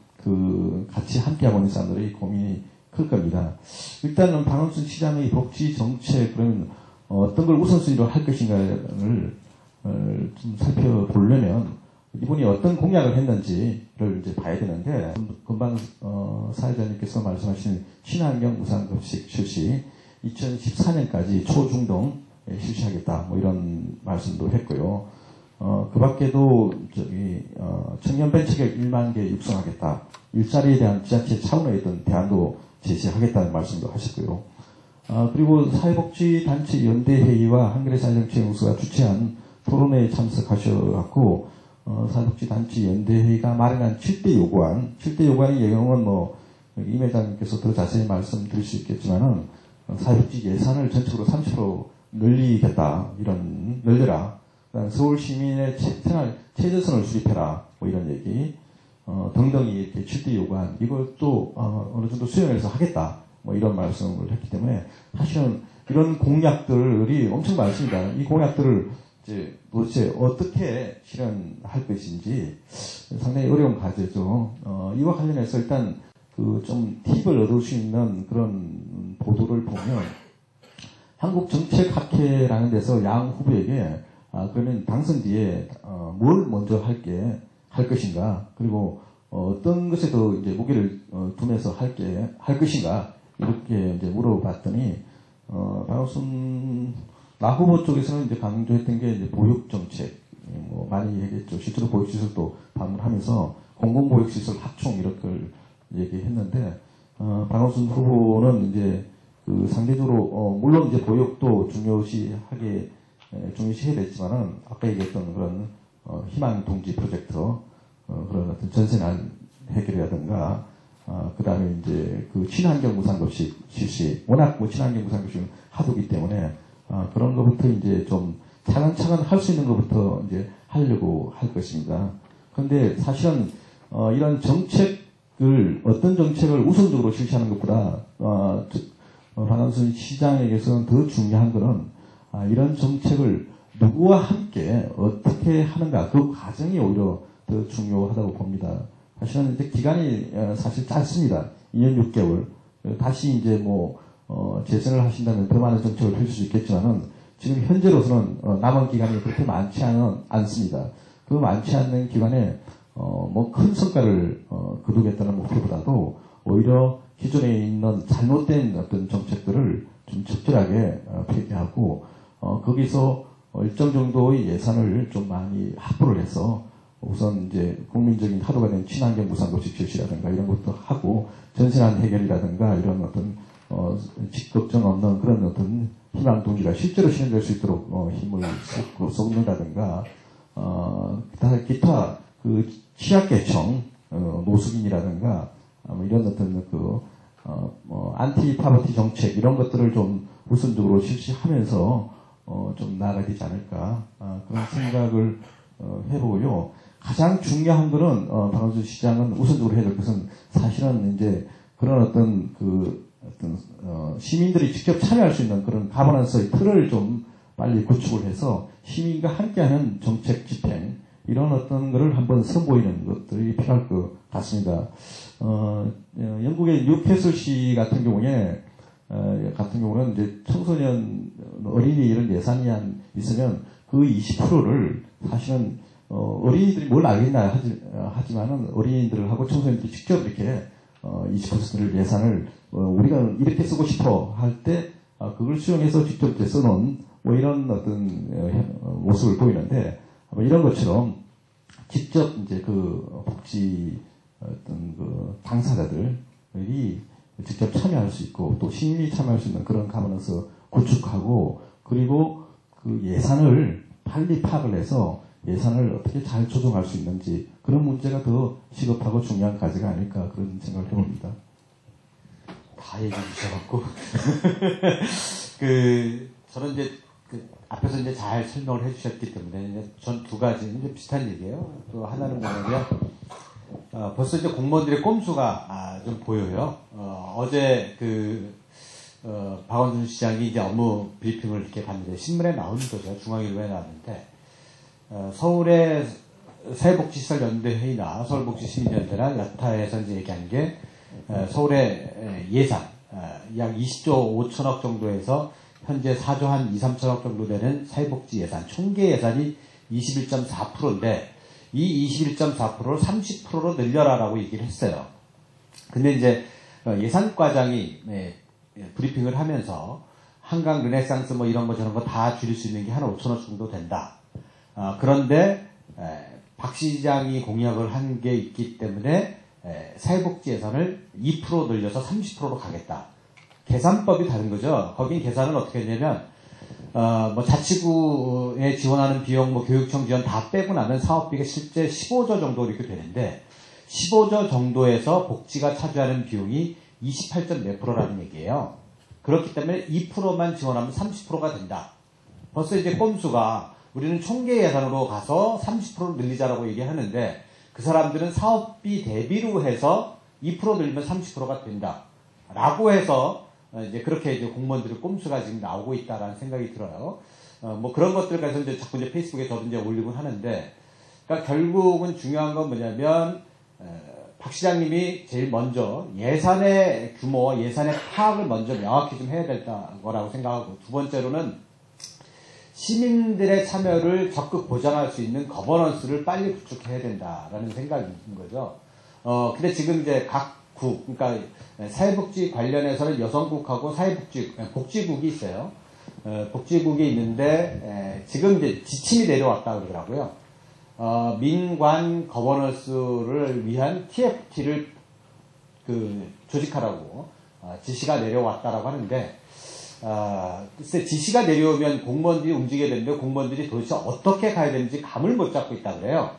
같이 함께하고 있는 사람들의 고민이 클 겁니다. 일단은 박원순 시장의 복지 정책, 그러면, 어떤 걸 우선순위로 할 것인가를, 좀 살펴보려면, 이분이 어떤 공약을 했는지를 이제 봐야 되는데, 금방, 사회자님께서 말씀하신 친환경 무상급식 실시, 2014년까지 초중동, 실시하겠다, 뭐 이런 말씀도 했고요. 그 밖에도, 청년 벤처기업 1만 개 육성하겠다. 일자리에 대한 지자체 차원의 어떤 대안도 제시하겠다는 말씀도 하셨고요. 그리고 사회복지단체 연대회의와 한겨레사회정치연구소가 주최한 토론회에 참석하셔갖고, 사회복지단체 연대회의가 마련한 7대 요구안, 7대 요구안의 내용은 뭐, 임 회장님께서 더 자세히 말씀드릴 수 있겠지만은, 사회복지 예산을 전체적으로 30% 늘리겠다, 늘려라. 서울 시민의 생활 최저선을 수립해라, 뭐 이런 얘기, 등등이 이렇게 7대 요구안, 이걸 또, 어느 정도 수용해서 하겠다, 뭐 이런 말씀을 했기 때문에, 사실은 이런 공약들이 엄청 많습니다. 이 공약들을 이제 도대체 어떻게 실현할 것인지 상당히 어려운 과제죠. 이와 관련해서 일단 좀 팁을 얻을 수 있는 그런 보도를 보면, 한국정책학회라는 데서 양 후보에게 그러면 당선 뒤에 뭘 먼저 할 것인가, 그리고 어떤 것에 더 이제 무게를 두면서 할 것인가, 이렇게 이제 물어봤더니 박원순 나 후보 쪽에서는 이제 강조했던 게 이제 보육정책, 뭐 많이 얘기했죠. 실제로 보육시설도 방문하면서 공공보육시설 확충 이렇게 얘기했는데, 박원순 후보는 이제 상대적으로 물론 이제 보육도 중요시해야 됐지만은 아까 얘기했던 그런 희망 동지 프로젝트, 그런 어떤 전세난 해결이라든가, 그 다음에 이제 친환경 무상급식 실시, 워낙 뭐 친환경 무상급식은 하도기 때문에 그런 것부터 이제 좀 차근차근 할 수 있는 것부터 이제 하려고 할 것입니다. 그런데 사실은 이런 정책을, 어떤 정책을 우선적으로 실시하는 것보다 박원순 시장에게서는 더 중요한 것은 이런 정책을 누구와 함께 어떻게 하는가, 그 과정이 오히려 더 중요하다고 봅니다. 사실은 이제 기간이 사실 짧습니다. 2년 6개월. 다시 이제 뭐 재선을 하신다면 더 많은 정책을 펼칠 수 있겠지만은 지금 현재로서는 남은 기간이 그렇게 많지 않습니다. 그 많지 않는 기간에 뭐 큰 성과를 거두겠다는 목표보다도 오히려 기존에 있는 잘못된 어떤 정책들을 좀 적절하게 폐기하고 거기서 일정 정도의 예산을 좀 많이 확보를 해서 우선 이제 국민적인 하도가 된 친환경 무상급식 실시라든가 이런 것도 하고, 전세난 해결이라든가 이런 어떤 직접성 없는 그런 어떤 희망 동기가 실제로 실현될 수 있도록 힘을 쏟는다든가, 기타 취약계층 노숙인이라든가 뭐 이런 어떤 안티 파버티 정책 이런 것들을 좀 우선적으로 실시하면서 좀 나아가야 되지 않을까, 그런 생각을 해보고요. 가장 중요한 거는 박원순 시장은 우선적으로 해야 될 것은 사실은 이제 그런 어떤 어떤 시민들이 직접 참여할 수 있는 그런 가버넌스의 틀을 좀 빨리 구축을 해서 시민과 함께하는 정책 집행 이런 어떤 거를 한번 선보이는 것들이 필요할 것 같습니다. 영국의 뉴캐슬시 같은 경우는 이제 청소년 어린이 이런 예산이 있으면 그 20%를 사실은 어린이들이 뭘 알겠나 하지만은 어린이들하고 청소년들이 직접 이렇게 20%를 예산을 우리가 이렇게 쓰고 싶어 할 때 그걸 수용해서 직접 이제 써놓은 뭐 이런 어떤 모습을 보이는데 이런 것처럼 직접 이제 그 복지 어떤 그 당사자들이 직접 참여할 수 있고 또 시민이 참여할 수 있는 그런 가버넌스 구축하고 그리고 그 예산을 빨리 파악을 해서 예산을 어떻게 잘 조정할 수 있는지 그런 문제가 더 시급하고 중요한 과제가 아닐까 그런 생각을 해봅니다. 다 얘기해 주셔갖고 저는 이제 앞에서 이제 잘 설명을 해주셨기 때문에 전 두 가지 이제 비슷한 얘기예요. 또 하나는 뭐냐면 벌써 이제 공무원들의 꼼수가 좀 보여요. 어제 박원순 시장이 이제 업무 브리핑을 이렇게 봤는데 신문에 나온 거죠. 중앙일보에 나왔는데 서울의 사회복지시설연대회의나 서울복지시민연대나 여타에서 이제 얘기한 게 서울의 예산 약 20조 5천억 정도에서 현재 4조 한 2, 3천억 정도 되는 사회복지 예산, 총계 예산이 21.4%인데 이 21.4%를 30%로 늘려라라고 얘기를 했어요. 근데 이제 예산과장이 브리핑을 하면서 한강 르네상스 뭐 이런 거 저런 거 다 줄일 수 있는 게 한 5천억 정도 된다. 그런데 박 시장이 공약을 한 게 있기 때문에 사회복지 예산을 2% 늘려서 30%로 가겠다. 계산법이 다른 거죠. 거긴 계산은 어떻게 했냐면 뭐 자치구에 지원하는 비용, 뭐 교육청 지원 다 빼고 나면 사업비가 실제 15조 정도 이렇게 되는데 15조 정도에서 복지가 차지하는 비용이 28.4%라는 얘기예요. 그렇기 때문에 2%만 지원하면 30%가 된다. 벌써 이제 꼼수가 우리는 총계 예산으로 가서 30%를 늘리자라고 얘기하는데 그 사람들은 사업비 대비로 해서 2% 늘리면 30%가 된다. 라고 해서 이제 그렇게 이제 공무원들의 꼼수가 지금 나오고 있다라는 생각이 들어요. 뭐 그런 것들 가서 이제 자꾸 이제 페이스북에 저도 이제 올리곤 하는데, 그러니까 결국은 중요한 건 뭐냐면, 박 시장님이 제일 먼저 예산의 규모, 예산의 파악을 먼저 명확히 좀 해야 될 거라고 생각하고, 두 번째로는 시민들의 참여를 적극 보장할 수 있는 거버넌스를 빨리 구축해야 된다라는 생각인 거죠. 근데 지금 이제 각 국, 그러니까 사회복지 관련해서는 여성국하고 복지국이 있어요. 복지국이 있는데, 지금 이제 지침이 내려왔다 그러더라고요. 민관 거버넌스를 위한 TFT를 조직하라고, 지시가 내려왔다라고 하는데, 글쎄, 지시가 내려오면 공무원들이 움직여야 되는데, 공무원들이 도대체 어떻게 가야 되는지 감을 못 잡고 있다 그래요.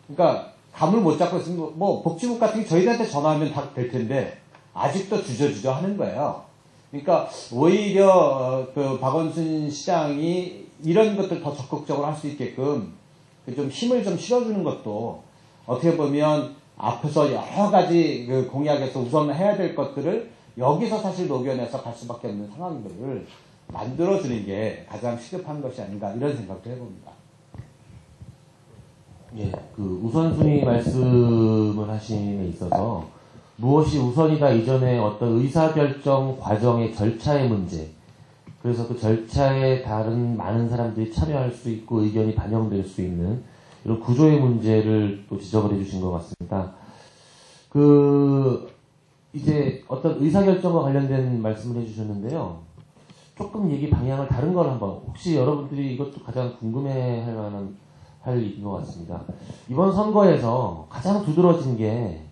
그러니까, 감을 못 잡고 있으면, 뭐, 복지국 같은 게 저희들한테 전화하면 다 될 텐데, 아직도 주저주저 하는 거예요. 그러니까, 오히려, 박원순 시장이 이런 것들 더 적극적으로 할 수 있게끔, 좀 힘을 좀 실어주는 것도, 어떻게 보면, 앞에서 여러 가지 공약에서 우선 해야 될 것들을 여기서 사실 녹여내서 갈 수밖에 없는 상황들을 만들어주는 게 가장 시급한 것이 아닌가, 이런 생각도 해봅니다. 예, 우선순위 말씀을 하심에 있어서 무엇이 우선이다 이전에 어떤 의사결정 과정의 절차의 문제, 그래서 그 절차에 다른 많은 사람들이 참여할 수 있고 의견이 반영될 수 있는 이런 구조의 문제를 또 지적을 해주신 것 같습니다. 이제 어떤 의사결정과 관련된 말씀을 해주셨는데요. 조금 얘기 방향을 다른 걸 한번, 혹시 여러분들이 이것도 가장 궁금해 할 일인 것 같습니다. 이번 선거에서 가장 두드러진 게,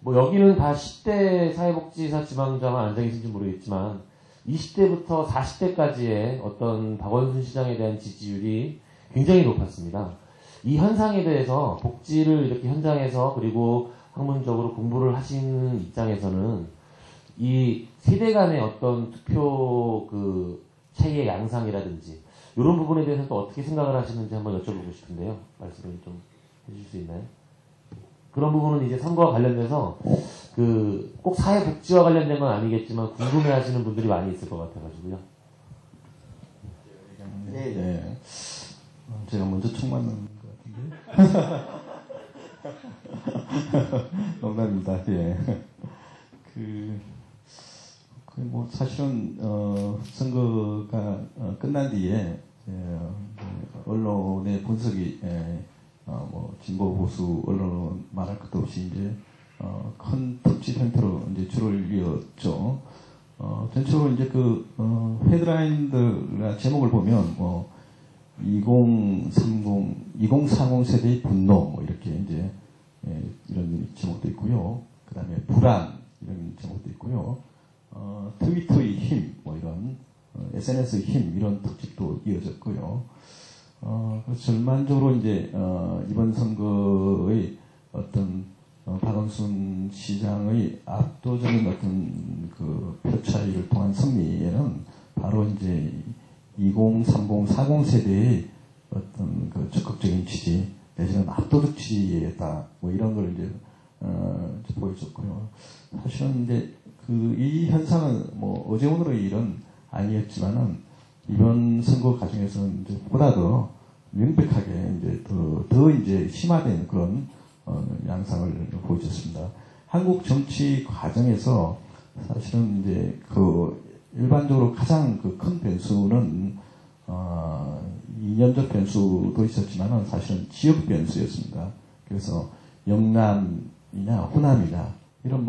뭐 여기는 다 10대 사회복지사 지방장만 앉아 계신지 모르겠지만 20대부터 40대까지의 어떤 박원순 시장에 대한 지지율이 굉장히 높았습니다. 이 현상에 대해서 복지를 이렇게 현장에서 그리고 학문적으로 공부를 하시는 입장에서는 이 세대 간의 어떤 투표 차이의 양상이라든지 이런 부분에 대해서 또 어떻게 생각을 하시는지 한번 여쭤보고 싶은데요. 말씀을 좀 해주실 수 있나요? 그런 부분은 이제 선거와 관련돼서 꼭 사회복지와 관련된 건 아니겠지만 궁금해하시는 분들이 많이 있을 것 같아가지고요. 네. 네. 제가 먼저 총 맞는 것 같은데. 농담입니다. 예. 뭐 사실은 선거가 끝난 뒤에 언론의 분석이 뭐 진보 보수 언론 말할 것도 없이 이제 큰 특집 형태로 이제 줄을 이었죠. 전체적으로 이제 헤드라인들 제목을 보면 뭐 2040 세대의 분노 뭐 이렇게 이제 이런 제목도 있고요. 그 다음에 불안 이런 제목도 있고요. 트위터의 힘 뭐 이런 SNS의 힘 이런 특집도 이어졌고요. 그래서 전반적으로 이제 이번 선거의 어떤 박원순 시장의 압도적인 어떤 표 차이를 통한 승리에는 바로 이제 2030, 40 세대의 어떤 적극적인 지지, 내지는 압도적 지지였다. 뭐 이런 걸 이제 보여줬고요. 사실은 이제 이 현상은 뭐 어제 오늘의 일은 아니었지만은 이번 선거 과정에서는 이제 보다 더 명백하게 이제 더 이제 심화된 그런 양상을 보여줬습니다. 한국 정치 과정에서 사실은 이제 일반적으로 가장 큰 변수는 이념적 변수도 있었지만은 사실은 지역 변수였습니다. 그래서 영남이냐 호남이냐 이런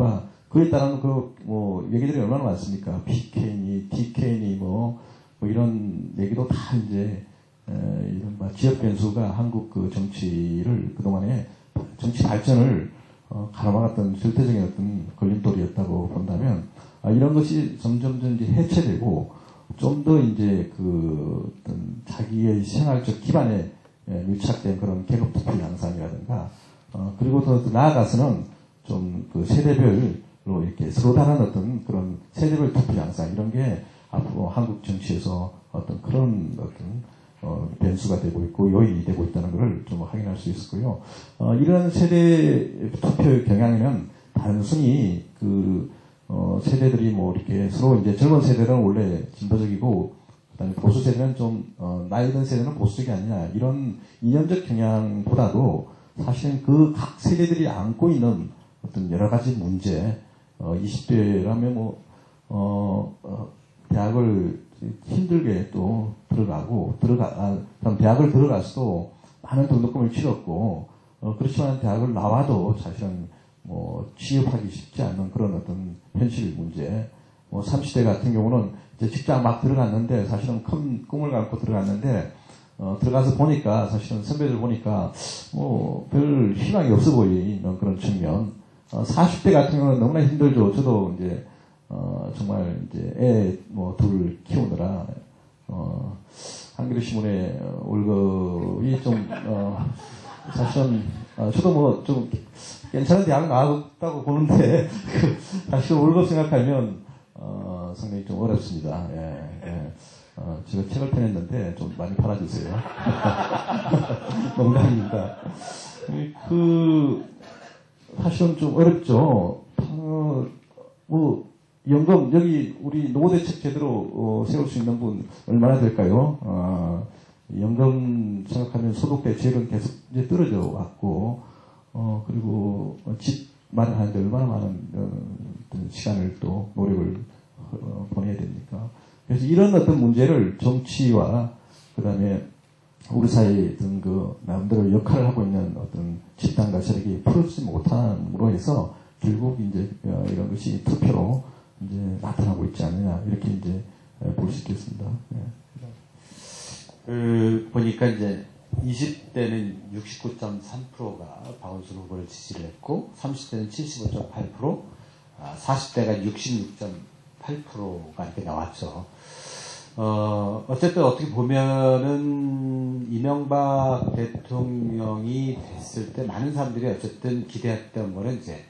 그에 따른 뭐 얘기들이 얼마나 많습니까? PK니 DK니 뭐 이런 얘기도 다 이제 이런 지역 변수가 한국 정치를 그동안에 정치 발전을 가로막았던 절대적인 어떤 걸림돌이었다고 본다면 이런 것이 점점 이제 해체되고 좀 더 이제 어떤 자기의 생활적 기반에 밀착된 그런 계급 투표 양상이라든가 그리고 더 나아가서는 좀 세대별로 이렇게 서로 다른 어떤 그런 세대별 투표 양상 이런 게 앞으로 한국 정치에서 어떤 그런 변수가 되고 있고 요인이 되고 있다는 것을 좀 확인할 수 있었고요. 이런 세대 투표 경향에는 단순히 세대들이 뭐 이렇게 서로 이제 젊은 세대는 원래 진보적이고 그다음에 보수 세대는 좀 나이 든 세대는 보수적이 아니냐 이런 이념적 경향보다도 사실은 각 세대들이 안고 있는 어떤 여러 가지 문제 20대라면 대학을 힘들게 또 그럼 대학을 들어가서도 많은 등록금을 치렀고, 그렇지만 대학을 나와도 사실은 취업하기 쉽지 않는 그런 어떤 현실 문제. 30대 같은 경우는 이제 직장 막 들어갔는데, 사실은 큰 꿈을 갖고 들어갔는데, 들어가서 보니까, 사실은 선배들 보니까, 별 희망이 없어 보이는 그런 측면. 40대 같은 경우는 너무나 힘들죠. 저도 이제, 정말 이제 둘 키우느라 한겨레신문의 월급이 좀 사실은 저도 좀 괜찮은 대학 나왔다고 보는데 사실 월급 생각하면 상당히 좀 어렵습니다. 제가 책을 펴냈는데 좀 많이 팔아주세요. 농담입니다. 사실은 좀 어렵죠. 연금, 여기 우리 노후대책 제대로 세울 수 있는 분 얼마나 될까요? 연금 생각하면 소득 대체율은 계속 이제 떨어져 왔고, 그리고 집 마련하는데 얼마나 많은 시간을 또 노력을 보내야 됩니까? 그래서 이런 어떤 문제를 정치와 그 다음에 우리 사회의 어떤 나름대로 역할을 하고 있는 어떤 집단과 세력이 풀지 못함으로 해서 결국 이제 이런 것이 투표로 이제 나타나고 있지 않느냐 이렇게 이제 볼 수 있겠습니다. 보니까 이제 20대는 69.3%가 박원순 후보를 지지를 했고 30대는 75.8%, 40대가 66.8%가 이렇게 나왔죠. 어쨌든 어떻게 보면은 이명박 대통령이 됐을 때 많은 사람들이 어쨌든 기대했던 거는 이제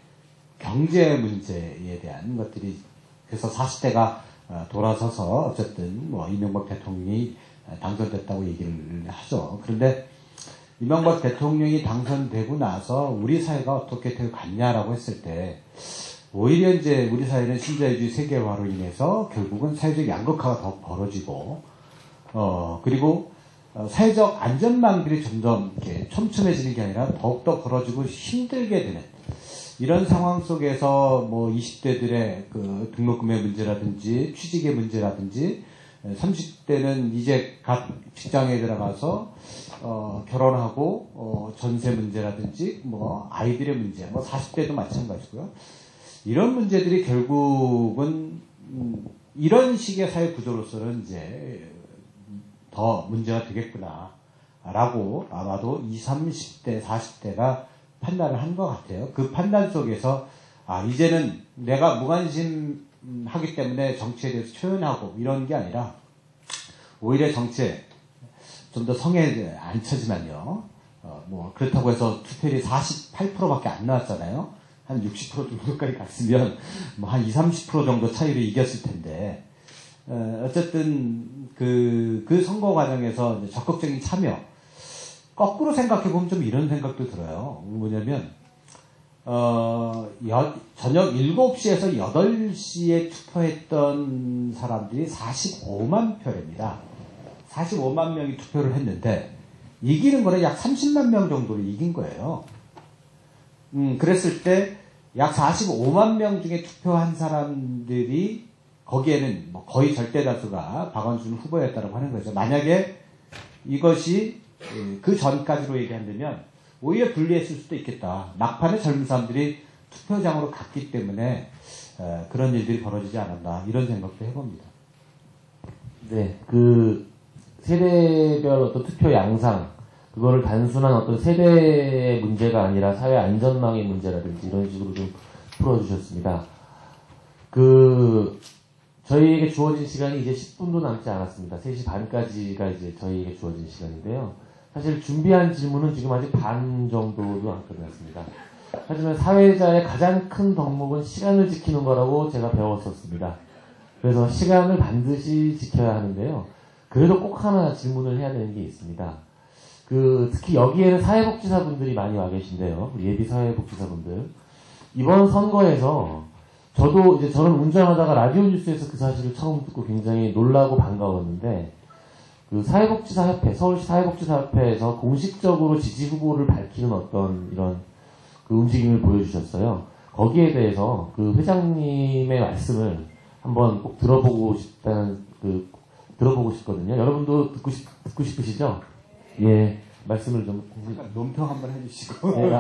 경제 문제에 대한 것들이 그래서 40대가 돌아서서 어쨌든 이명박 대통령이 당선됐다고 얘기를 하죠. 그런데 이명박 대통령이 당선되고 나서 우리 사회가 어떻게 될 갔냐라고 했을 때 오히려 이제 우리 사회는 신자유주의 세계화로 인해서 결국은 사회적 양극화가 더 벌어지고 그리고 사회적 안전망들이 점점 이렇게 촘촘해지는 게 아니라 더욱더 벌어지고 힘들게 되는 이런 상황 속에서 뭐 20대들의 그 등록금의 문제라든지 취직의 문제라든지 30대는 이제 갓 직장에 들어가서 결혼하고 전세 문제라든지 뭐 아이들의 문제, 뭐 40대도 마찬가지고요. 이런 문제들이 결국은 이런 식의 사회 구조로서는 이제 더 문제가 되겠구나라고 아마도 20, 30대, 40대가 판단을 한 것 같아요. 그 판단 속에서 이제는 내가 무관심하기 때문에 정치에 대해서 초연하고 이런 게 아니라 오히려 정치에 좀 더 성에 안 차지만요. 뭐 그렇다고 해서 투표율이 48%밖에 안 나왔잖아요. 한 60% 정도까지 갔으면 뭐 한 20, 30% 정도 차이로 이겼을 텐데 어쨌든 그 선거 과정에서 이제 적극적인 참여 거꾸로 생각해보면 좀 이런 생각도 들어요. 뭐냐면 저녁 7시에서 8시에 투표했던 사람들이 45만 표입니다. 45만 명이 투표를 했는데 이기는 거는 약 30만 명 정도로 이긴 거예요. 그랬을 때 약 45만 명 중에 투표한 사람들이 거기에는 뭐 거의 절대 다수가 박원순 후보였다고 하는 거죠. 만약에 이것이 그 전까지로 얘기한다면 오히려 불리했을 수도 있겠다. 막판에 젊은 사람들이 투표장으로 갔기 때문에 그런 일들이 벌어지지 않았나 이런 생각도 해봅니다. 네, 그 세대별 어떤 투표 양상 그거를 단순한 어떤 세대의 문제가 아니라 사회 안전망의 문제라든지 이런 식으로 좀 풀어주셨습니다. 저희에게 주어진 시간이 이제 10분도 남지 않았습니다. 3시 반까지가 이제 저희에게 주어진 시간인데요. 사실 준비한 질문은 지금 아직 반 정도도 안 끝났습니다. 하지만 사회자의 가장 큰 덕목은 시간을 지키는 거라고 제가 배웠었습니다. 그래서 시간을 반드시 지켜야 하는데요. 그래도 꼭 하나 질문을 해야 되는 게 있습니다. 특히 여기에는 사회복지사분들이 많이 와 계신데요. 우리 예비 사회복지사분들. 이번 선거에서 저는 운전하다가 라디오 뉴스에서 그 사실을 처음 듣고 굉장히 놀라고 반가웠는데, 사회복지사협회, 서울시 사회복지사협회에서 공식적으로 지지 후보를 밝히는 어떤 이런 움직임을 보여주셨어요. 거기에 대해서 회장님의 말씀을 한번 꼭 들어보고 싶거든요. 여러분도 듣고 싶으시죠? 예, 말씀을 좀. 논평 한번 해주시고. 네,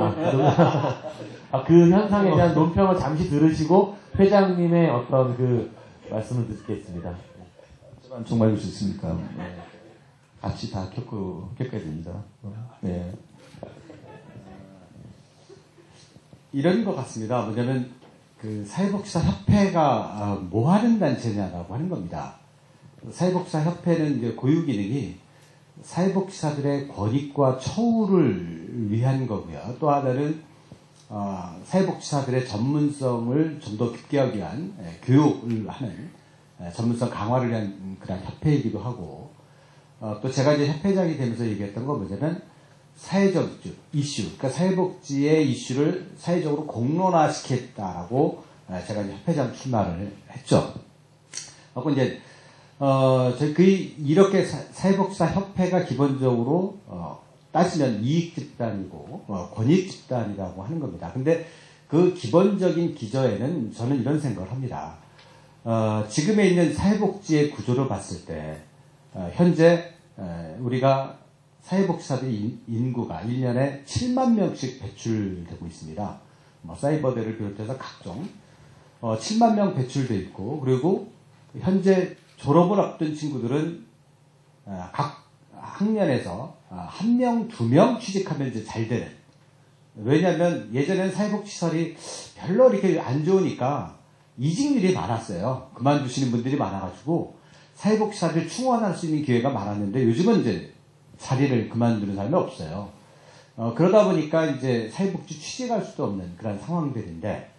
그 현상에 대한 논평을 잠시 들으시고, 회장님의 어떤 말씀을 듣겠습니다. 정말 그렇습니까? 네. 같이 다 겪어야 됩니다. 네. 이런 것 같습니다. 뭐냐면, 사회복지사협회가 뭐 하는 단체냐라고 하는 겁니다. 사회복지사협회는 이제 고유 기능이 사회복지사들의 권익과 처우를 위한 거고요. 또 하나는 사회복지사들의 전문성을 좀 더 깊게 위한 교육을 하는 전문성 강화를 위한 그런 협회이기도 하고 또 제가 이제 협회장이 되면서 얘기했던 건 뭐냐면 사회적 이슈, 그러니까 사회복지의 이슈를 사회적으로 공론화시켰다라고 제가 이제 협회장 출마를 했죠. 그리고 이제 이렇게 사회복지사 협회가 기본적으로, 따지면 이익 집단이고, 권익 집단이라고 하는 겁니다. 근데 그 기본적인 기저에는 저는 이런 생각을 합니다. 지금에 있는 사회복지의 구조를 봤을 때, 현재, 우리가 사회복지사들 인구가 1년에 7만 명씩 배출되고 있습니다. 사이버대를 비롯해서 각종, 7만 명 배출돼 있고, 그리고 현재 졸업을 앞둔 친구들은 각 학년에서 1명, 2명 취직하면 이제 잘 되는. 왜냐하면 예전에는 사회복지시설이 별로 이렇게 안 좋으니까 이직률이 많았어요. 그만두시는 분들이 많아가지고 사회복지사를 충원할 수 있는 기회가 많았는데 요즘은 이제 자리를 그만두는 사람이 없어요. 그러다 보니까 이제 사회복지 취직할 수도 없는 그런 상황들인데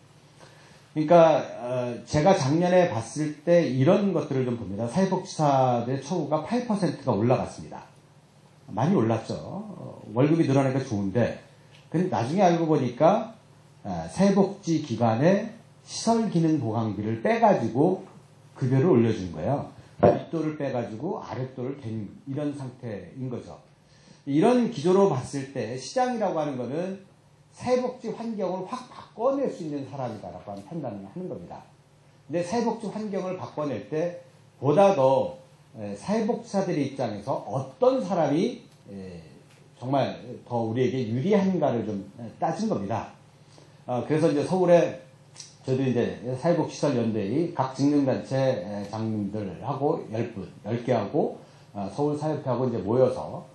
그러니까 제가 작년에 봤을 때 이런 것들을 좀 봅니다. 사회복지사들의 처우가 8%가 올라갔습니다. 많이 올랐죠. 월급이 늘어나니까 좋은데, 근데 나중에 알고 보니까 사회복지기관의 시설기능보강비를 빼가지고 급여를 올려준 거예요. 윗도를 빼가지고 아랫도를 댄 이런 상태인 거죠. 이런 기조로 봤을 때 시장이라고 하는 거는 사회복지 환경을 확 바꿔낼 수 있는 사람이다라고 하는 판단을 하는 겁니다. 근데 사회복지 환경을 바꿔낼 때 보다 더 사회복지사들의 입장에서 어떤 사람이 정말 더 우리에게 유리한가를 좀 따진 겁니다. 그래서 이제 서울에 저도 이제 사회복지시설연대의 각 직능단체 장님들하고 10개하고 서울사협회하고 이제 모여서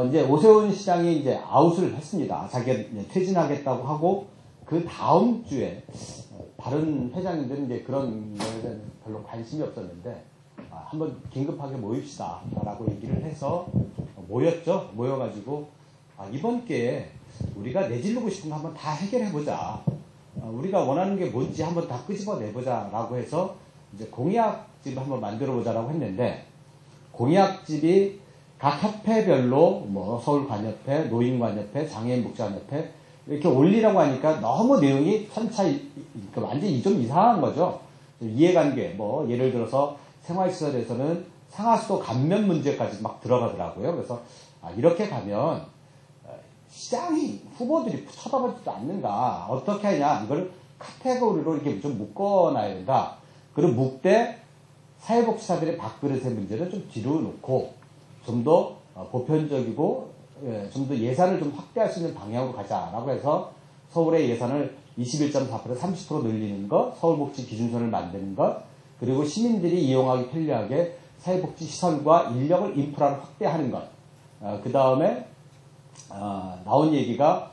이제 오세훈 시장이 이제 아웃을 했습니다. 자기가 이제 퇴진하겠다고 하고 그 다음 주에 다른 회장님들은 이제 그런 거에 대한 별로 관심이 없었는데 한번 긴급하게 모입시다 라고 얘기를 해서 모였죠. 모여가지고 이번 기회에 우리가 내지르고 싶은 거 한번 다 해결해보자. 우리가 원하는 게 뭔지 한번 다 끄집어내보자 라고 해서 이제 공약집을 한번 만들어보자라고 했는데, 공약집이 각 협회별로 뭐 서울관협회, 노인관협회, 장애인복지관협회 이렇게 올리라고 하니까 너무 내용이 완전히 좀 이상한 거죠. 이해관계, 뭐 예를 들어서 생활시설에서는 상하수도 감면 문제까지 막 들어가더라고요. 그래서 이렇게 가면 시장이 후보들이 쳐다보지도 않는다. 어떻게 하냐? 이걸 카테고리로 이렇게 좀 묶어놔야 된다. 그리고 묶되 사회복지사들의 밥그릇의 문제는 좀 뒤로 놓고 좀 더 보편적이고 좀 더 예산을 좀 확대할 수 있는 방향으로 가자라고 해서 서울의 예산을 21.4% 30% 늘리는 것, 서울복지 기준선을 만드는 것, 그리고 시민들이 이용하기 편리하게 사회복지시설과 인력을 인프라를 확대하는 것. 그 다음에 나온 얘기가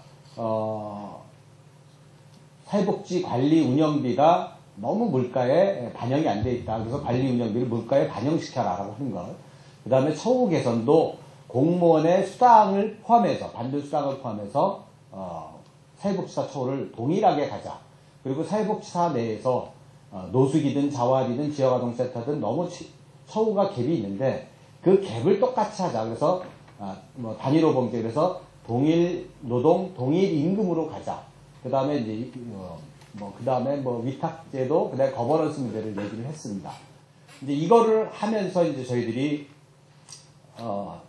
사회복지 관리 운영비가 너무 물가에 반영이 안 돼 있다. 그래서 관리 운영비를 물가에 반영시켜라라고 하는 것. 그 다음에 처우 개선도 공무원의 수당을 포함해서, 반들 수당을 포함해서 사회복지사 처우를 동일하게 가자. 그리고 사회복지사 내에서 노숙이든 자활이든 지역아동센터든 너무 처우가 갭이 있는데 그 갭을 똑같이 하자. 그래서 뭐 단위로 봉제, 그래서 동일 노동, 동일 임금으로 가자. 그 다음에 이제 그 다음에 위탁제도, 그 다음에 거버넌스 문제를 얘기를 했습니다. 이제 이거를 하면서 이제 저희들이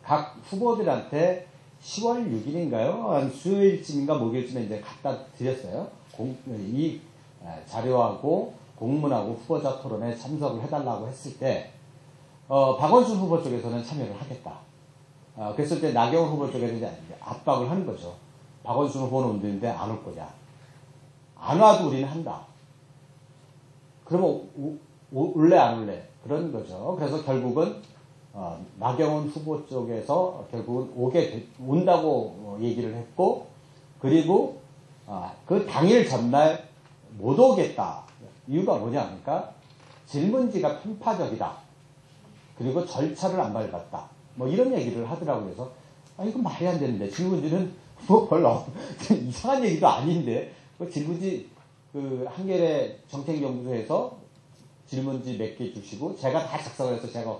각 후보들한테 10월 6일인가요? 한 수요일쯤인가 목요일쯤에 이제 갖다 드렸어요. 이 자료하고 공문하고 후보자 토론에 참석을 해달라고 했을 때 박원순 후보 쪽에서는 참여를 하겠다. 그랬을 때 나경원 후보 쪽에서 이제 압박을 하는 거죠. 박원순 후보는 온다는데 안 올 거냐. 안 와도 우리는 한다. 그러면 올래 안 올래? 그런 거죠. 그래서 결국은 나경원 후보 쪽에서 결국은 온다고 얘기를 했고, 그리고 그 당일 전날 못 오겠다. 이유가 뭐냐 하니까 질문지가 편파적이다. 그리고 절차를 안 밟았다. 뭐 이런 얘기를 하더라고요. 그래서 이건 말이 안 되는데, 질문지는 뭐 별로 이상한 얘기도 아닌데, 질문지 한겨레 정책연구소에서 질문지 몇 개 주시고 제가 다 작성을 해서 제가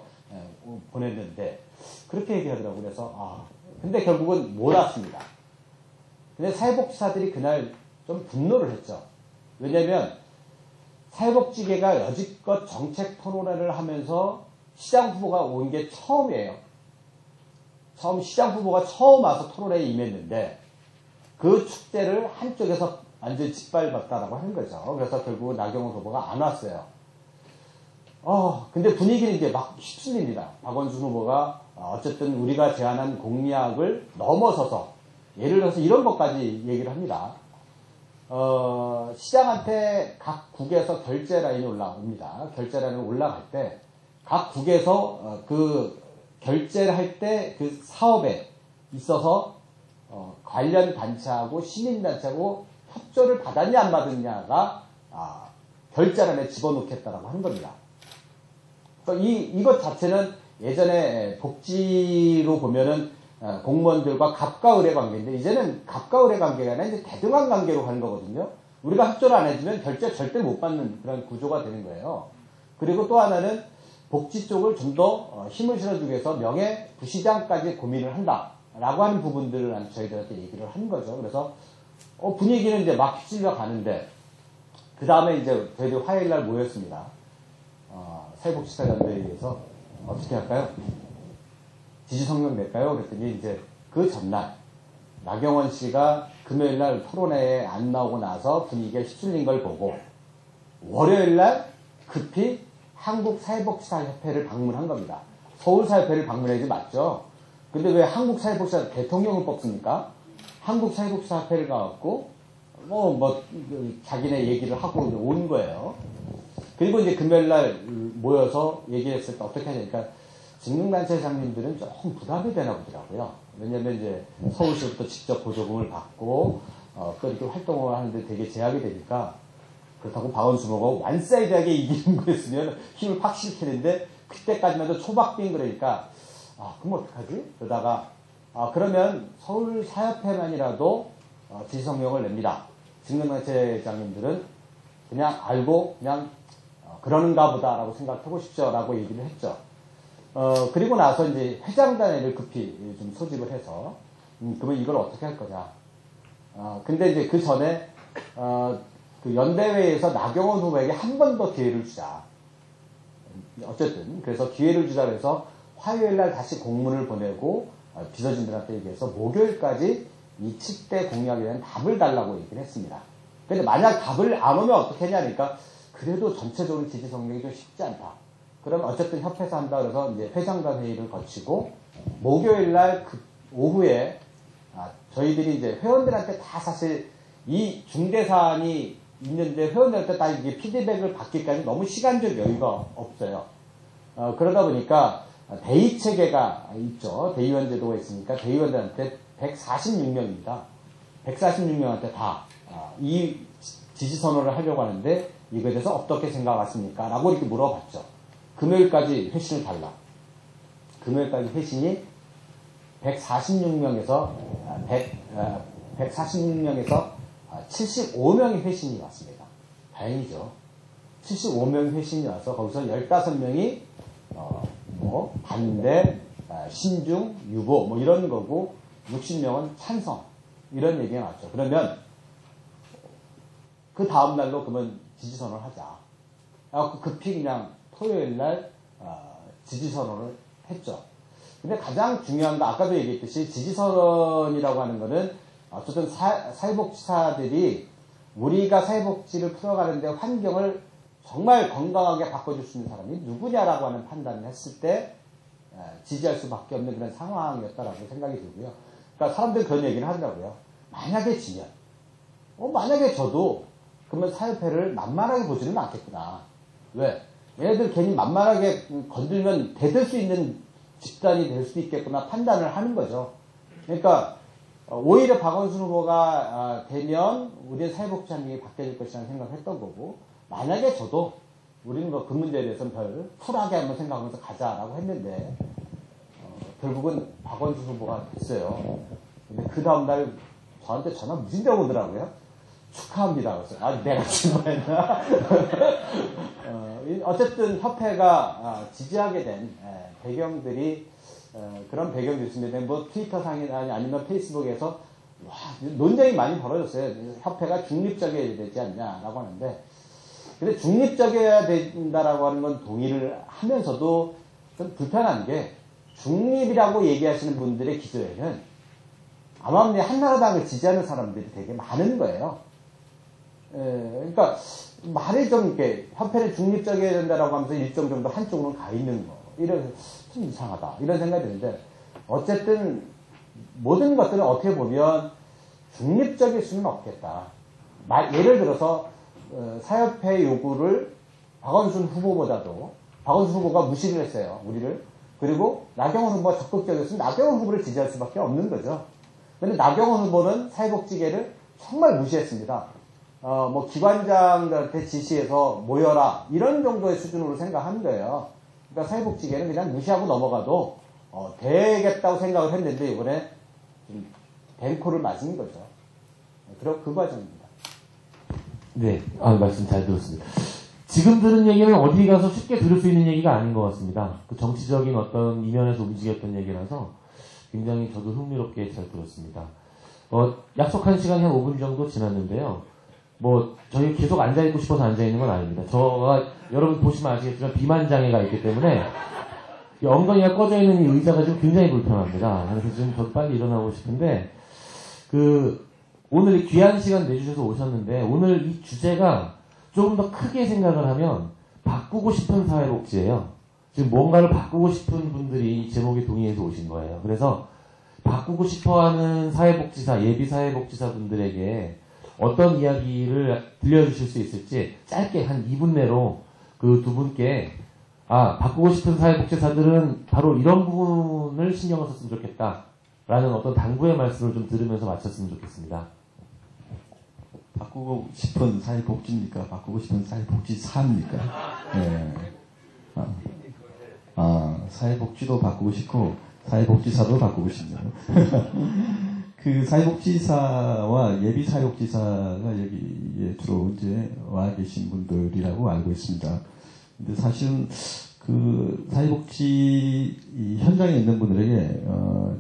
보냈는데 그렇게 얘기하더라고요. 그래서 근데 결국은 못 왔습니다. 근데 사회복지사들이 그날 좀 분노를 했죠. 왜냐면 사회복지계가 여지껏 정책 토론회를 하면서 시장 후보가 온 게 처음이에요. 시장 후보가 처음 와서 토론회에 임했는데 그 축제를 한쪽에서 완전히 짓밟았다라고 하는 거죠. 그래서 결국 나경원 후보가 안 왔어요. 근데 분위기는 이제 막 휩쓸립니다. 박원순 후보가 어쨌든 우리가 제안한 공약을 넘어서서, 예를 들어서 이런 것까지 얘기를 합니다. 시장한테 각 국에서 결제 라인이 올라옵니다. 결제 라인이 올라갈 때 각 국에서 그 결제를 할 때 그 사업에 있어서 관련 단체하고 시민단체하고 협조를 받았냐 안 받았냐가 결제란에 집어넣겠다라고 하는 겁니다. 그러니까 이것 자체는 예전에 복지로 보면은 공무원들과 갑과 을의 관계인데, 이제는 갑과 을의 관계가 아니라 이제 대등한 관계로 가는 거거든요. 우리가 협조를 안 해주면 결제 절대 못 받는 그런 구조가 되는 거예요. 그리고 또 하나는 복지 쪽을 좀 더 힘을 실어주기 위해서 명예부시장까지 고민을 한다라고 하는 부분들을 저희들한테 얘기를 한 거죠. 그래서 분위기는 이제 막 휩쓸려 가는데 그 다음에 이제 저희들 화요일 날 모였습니다. 사회복지사연대회에서 어떻게 할까요? 지지성명 낼까요? 그랬더니 이제 그 전날 나경원 씨가 금요일 날 토론회에 안 나오고 나서 분위기가 휩쓸린 걸 보고 월요일 날 급히 한국사회복지사협회를 방문한 겁니다. 서울사협회를 방문해야지 맞죠? 근데 왜 한국사회복지사 대통령을 뽑습니까? 한국사회복지사협회를 가갖고 자기네 얘기를 하고 온 거예요. 그리고 이제 금요일 날 모여서 얘기했을 때 어떻게 하냐니까 직능단체 회장님들은 조금 부담이 되나 보더라고요. 왜냐면 이제 서울시부터 직접 보조금을 받고 또 이렇게 활동을 하는데 되게 제약이 되니까 그렇다고 박원순 후보가 완사이드하게 이기는 거였으면 힘을 팍 실키는데 그때까지만 해도 초박빙 그러니까 그럼 어떡하지? 그러다가 그러면 서울사협회만이라도 지지성명을 냅니다. 직능단체 회장님들은 그냥 알고 그냥 그러는가 보다라고 생각해 보십시오 라고 얘기를 했죠. 그리고 나서 이제 회장단회를 급히 좀 소집을 해서 그러면 이걸 어떻게 할 거냐. 근데 이제 그 전에 그 연대회에서 나경원 후보에게 한 번 더 기회를 주자. 어쨌든 그래서 기회를 주자 그래서 화요일 날 다시 공문을 보내고 비서진들한테 얘기해서 목요일까지 이 7대 공약에 대한 답을 달라고 얘기를 했습니다. 근데 만약 답을 안 오면 어떻게 하냐니까 그래도 전체적으로 지지 성명이 좀 쉽지 않다. 그러면 어쨌든 협회에서 한다 그래서 이제 회장단 회의를 거치고 목요일 날 그 오후에 저희들이 이제 회원들한테 다 사실 이 중대 사안이 있는데 회원들한테 다 이게 피드백을 받기까지 너무 시간적 여유가 없어요. 그러다 보니까 대의 체계가 있죠. 대의원 제도가 있으니까 대의원들한테 146명입니다. 146명한테 다 이 지지 선언을 하려고 하는데 이거에 대해서 어떻게 생각하십니까? 라고 이렇게 물어봤죠. 금요일까지 회신을 달라. 금요일까지 회신이 146명에서 75명의 회신이 왔습니다. 다행이죠. 75명의 회신이 와서 거기서 15명이 반대, 신중, 유보 이런 거고 60명은 찬성 이런 얘기가 나왔죠. 그러면 그 다음 날로 그러면 지지선언을 하자. 급히 그냥 토요일 날 지지선언을 했죠. 근데 가장 중요한 거 아까도 얘기했듯이 지지선언이라고 하는 거는 어쨌든 사회복지사들이 우리가 사회복지를 풀어가는데 환경을 정말 건강하게 바꿔줄 수 있는 사람이 누구냐라고 하는 판단을 했을 때 지지할 수밖에 없는 그런 상황이었다라고 생각이 들고요. 그러니까 사람들이 그런 얘기를 하더라고요. 만약에 지면, 만약에 져도 그러면 사협회를 만만하게 보지는 않겠구나. 왜? 얘네들 괜히 만만하게 건들면 대들 수 있는 집단이 될 수도 있겠구나 판단을 하는 거죠. 그러니까 오히려 박원순 후보가 되면 우리의 사회복지 환경이 바뀌어질 것이라는 생각을 했던 거고 만약에 저도 우리는 그 문제에 대해서는 별 쿨하게 한번 생각하면서 가자라고 했는데 결국은 박원순 후보가 됐어요. 근데 그 다음날 저한테 전화 무진장 오더라고요. 축하합니다. 그래서 내가 질문했나? 어쨌든 협회가 지지하게 된 배경들이 그런 배경도 있습니다. 뭐 트위터상이나 아니면 페이스북에서 논쟁이 많이 벌어졌어요. 협회가 중립적이어야 되지 않냐라고 하는데 근데 중립적이어야 된다라고 하는 건 동의를 하면서도 좀 불편한 게 중립이라고 얘기하시는 분들의 기조에는 아마 한나라당을 지지하는 사람들이 되게 많은 거예요. 그러니까 말이 좀 이렇게 협회를 중립적이어야 된다라고 하면서 일정 정도 한쪽으로 가 있는 거 이런 좀 이상하다 이런 생각이 드는데 어쨌든 모든 것들은 어떻게 보면 중립적일 수는 없겠다. 예를 들어서 사협회 요구를 박원순 후보보다도 박원순 후보가 무시를 했어요. 우리를. 그리고 나경원 후보가 적극적이었으면 나경원 후보를 지지할 수밖에 없는 거죠. 그런데 나경원 후보는 사회복지계를 정말 무시했습니다. 뭐 기관장들한테 지시해서 모여라 이런 정도의 수준으로 생각하는 거예요. 그러니까 사회복지계는 그냥 무시하고 넘어가도 되겠다고 생각을 했는데 이번에 좀 뱅코를 맞은 거죠. 그 과정입니다. 네, 말씀 잘 들었습니다. 지금 들은 얘기는 어디 가서 쉽게 들을 수 있는 얘기가 아닌 것 같습니다. 그 정치적인 어떤 이면에서 움직였던 얘기라서 굉장히 저도 흥미롭게 잘 들었습니다. 약속한 시간이 한 5분 정도 지났는데요. 저희 계속 앉아있고 싶어서 앉아있는 건 아닙니다. 여러분 보시면 아시겠지만 비만장애가 있기 때문에 이 엉덩이가 꺼져 있는 이 의자가 좀 굉장히 불편합니다. 그래서 좀 저도 빨리 일어나고 싶은데, 오늘 이 귀한 시간 내주셔서 오셨는데, 오늘 이 주제가 조금 더 크게 생각을 하면, 바꾸고 싶은 사회복지예요. 지금 뭔가를 바꾸고 싶은 분들이 이 제목에 동의해서 오신 거예요. 그래서, 바꾸고 싶어 하는 사회복지사, 예비 사회복지사 분들에게 어떤 이야기를 들려주실 수 있을지, 짧게 한 2분 내로 그 두 분께, 바꾸고 싶은 사회복지사들은 바로 이런 부분을 신경을 썼으면 좋겠다. 라는 어떤 당부의 말씀을 좀 들으면서 마쳤으면 좋겠습니다. 바꾸고 싶은 사회복지입니까? 바꾸고 싶은 사회복지사입니까? 네. 사회복지도 바꾸고 싶고, 사회복지사도 바꾸고 싶네요. 그 사회복지사와 예비 사회복지사가 여기에 주로 이제 와 계신 분들이라고 알고 있습니다. 근데 사실은 그 사회복지 현장에 있는 분들에게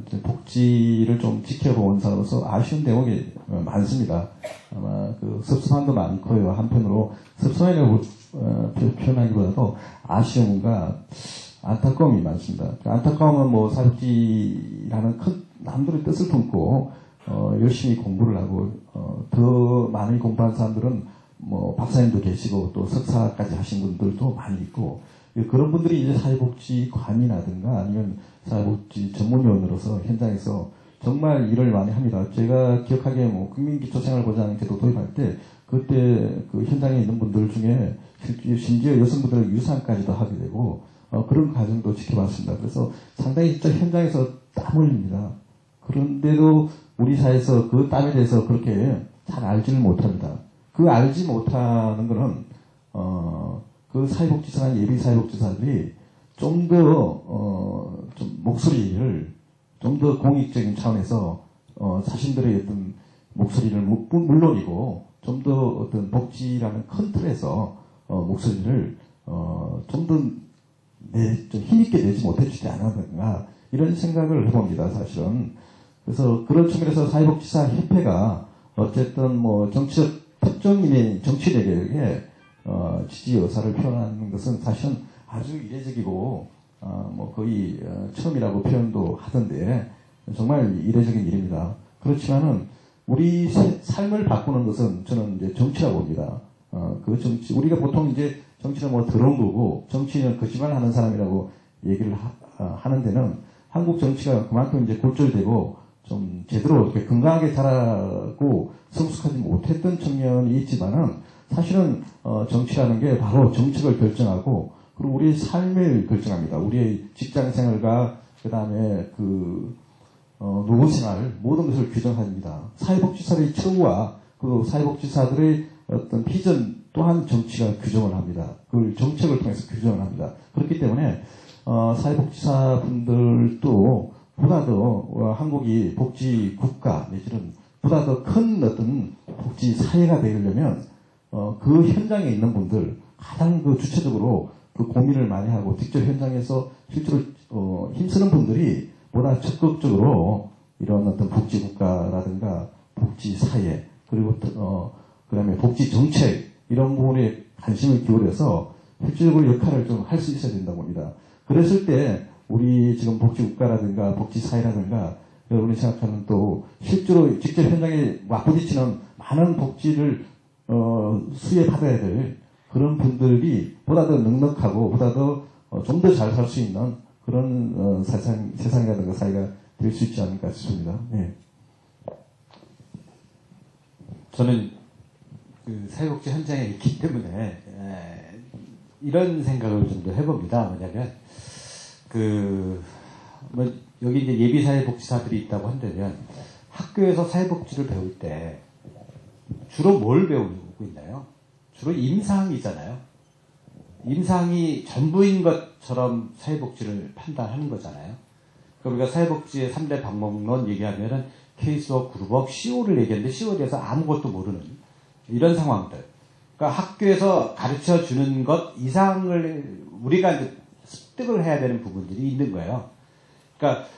이제 복지를 좀 지켜본 사람으로서 아쉬운 대목이 많습니다. 아마 그 섭섭함도 많고요. 한편으로 섭섭함이라고 표현하기보다도 아쉬움과 안타까움이 많습니다. 그 안타까움은 사회복지라는 큰 남들의 뜻을 품고 열심히 공부를 하고 더 많이 공부한 사람들은 박사님도 계시고 또 석사까지 하신 분들도 많이 있고, 그런 분들이 이제 사회복지관이라든가 아니면 사회복지 전문위원으로서 현장에서 정말 일을 많이 합니다. 제가 기억하기에 국민기초생활보장 제도 도입할 때 그때 그 현장에 있는 분들 중에 심지어 여성분들의 유산까지도 하게 되고 그런 과정도 지켜봤습니다. 그래서 상당히 진짜 현장에서 땀 흘립니다. 그런데도 우리 사회에서 그 땀에 대해서 그렇게 잘 알지를 못합니다. 그 알지 못하는 거는 그 사회복지사나 예비 사회복지사들이 좀 더 목소리를 좀 더 공익적인 차원에서 자신들의 어떤 목소리를 물론이고 좀 더 어떤 복지라는 큰 틀에서 목소리를 좀 더 좀 힘있게 내지 못해주지 않았는가 이런 생각을 해봅니다. 사실은. 그래서 그런 측면에서 사회복지사 협회가 어쨌든 정치적 특정인의 정치력에게 지지 의사를 표현하는 것은 사실은 아주 이례적이고 거의 처음이라고 표현도 하던데 정말 이례적인 일입니다. 그렇지만은 우리 삶을 바꾸는 것은 저는 이제 정치라고 봅니다. 그 정치 우리가 보통 이제 정치는 더러운 거고 정치는 거짓말 하는 사람이라고 얘기를 하는 데는 한국 정치가 그만큼 이제 골절되고 좀 제대로 이렇게 건강하게 자라고 성숙하지 못했던 측면이 있지만은 사실은 정치라는 게 바로 정책을 결정하고 그리고 우리의 삶을 결정합니다. 우리의 직장 생활과 그 다음에 노무 생활 모든 것을 규정합니다. 사회복지사의 처우와 그 사회복지사들의 어떤 비전 또한 정치가 규정을 합니다. 그걸 정책을 통해서 규정을 합니다. 그렇기 때문에 사회복지사 분들도 보다 더 한국이 복지 국가 내지는 보다 더 큰 어떤 복지 사회가 되려면 그 현장에 있는 분들 가장 주체적으로 그 고민을 많이 하고 직접 현장에서 실제로 힘쓰는 분들이 보다 적극적으로 이런 어떤 복지 국가라든가 복지 사회 그리고 그다음에 복지 정책 이런 부분에 관심을 기울여서 실질적으로 역할을 좀 할 수 있어야 된다고 봅니다. 그랬을 때 우리 지금 복지 국가라든가 복지 사회라든가 여러분이 생각하는 또 실제로 직접 현장에 맞부딪히는 많은 복지를 수혜받아야 될 그런 분들이 보다 더 넉넉하고 보다 더 좀 더 잘 살 수 있는 그런 세상이라든가 사회가 될 수 있지 않을까 싶습니다. 네. 저는 그 사회복지 현장에 있기 때문에 이런 생각을 좀 더 해봅니다. 뭐냐면 여기 이제 예비 사회복지사들이 있다고 한다면 학교에서 사회복지를 배울 때 주로 뭘 배우고 있나요? 주로 임상이잖아요. 임상이 전부인 것처럼 사회복지를 판단하는 거잖아요. 그러니까 우리가 사회복지의 3대 방법론 얘기하면은 케이스워크, 그룹워크, CO를 얘기하는데 CO에 대해서 아무것도 모르는 이런 상황들. 그러니까 학교에서 가르쳐 주는 것 이상을 우리가 이제 습득을 해야 되는 부분들이 있는 거예요. 그러니까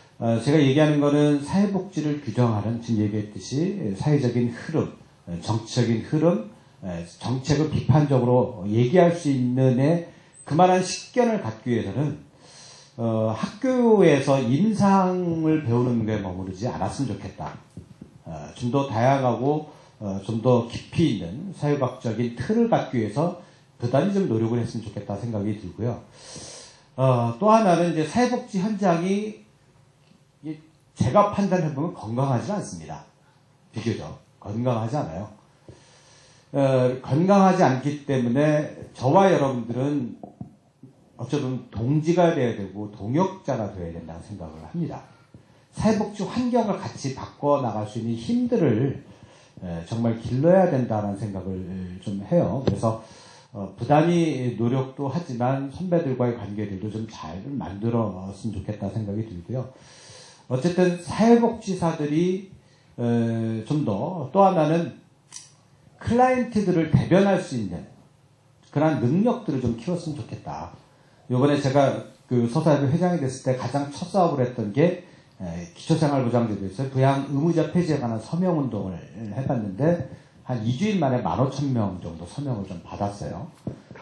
제가 얘기하는 거는 사회복지를 규정하는, 지금 얘기했듯이 사회적인 흐름, 정치적인 흐름, 정책을 비판적으로 얘기할 수 있는 그만한 식견을 갖기 위해서는 학교에서 인상을 배우는 게 머무르지 않았으면 좋겠다. 좀 더 다양하고 좀 더 깊이 있는 사회학적인 틀을 갖기 위해서 부단히 좀 노력을 했으면 좋겠다 생각이 들고요. 또 하나는 이제 사회복지 현장이 제가 판단해보면 건강하지 않습니다. 비교적 건강하지 않아요. 건강하지 않기 때문에 저와 여러분들은 어쩌면 동지가 되어야 되고 동역자가 되어야 된다고 생각을 합니다. 사회복지 환경을 같이 바꿔나갈 수 있는 힘들을 정말 길러야 된다는 생각을 좀 해요. 그래서 부단히 노력도 하지만 선배들과의 관계들도 좀 잘 만들었으면 좋겠다 생각이 들고요. 어쨌든 사회복지사들이 좀 더, 또 하나는 클라이언트들을 대변할 수 있는 그런 능력들을 좀 키웠으면 좋겠다. 요번에 제가 그 서사협회 회장이 됐을 때 가장 첫 사업을 했던 게 기초생활보장제도에서 부양 의무자 폐지에 관한 서명운동을 해봤는데 한 2주일 만에 15,000명 정도 서명을 좀 받았어요.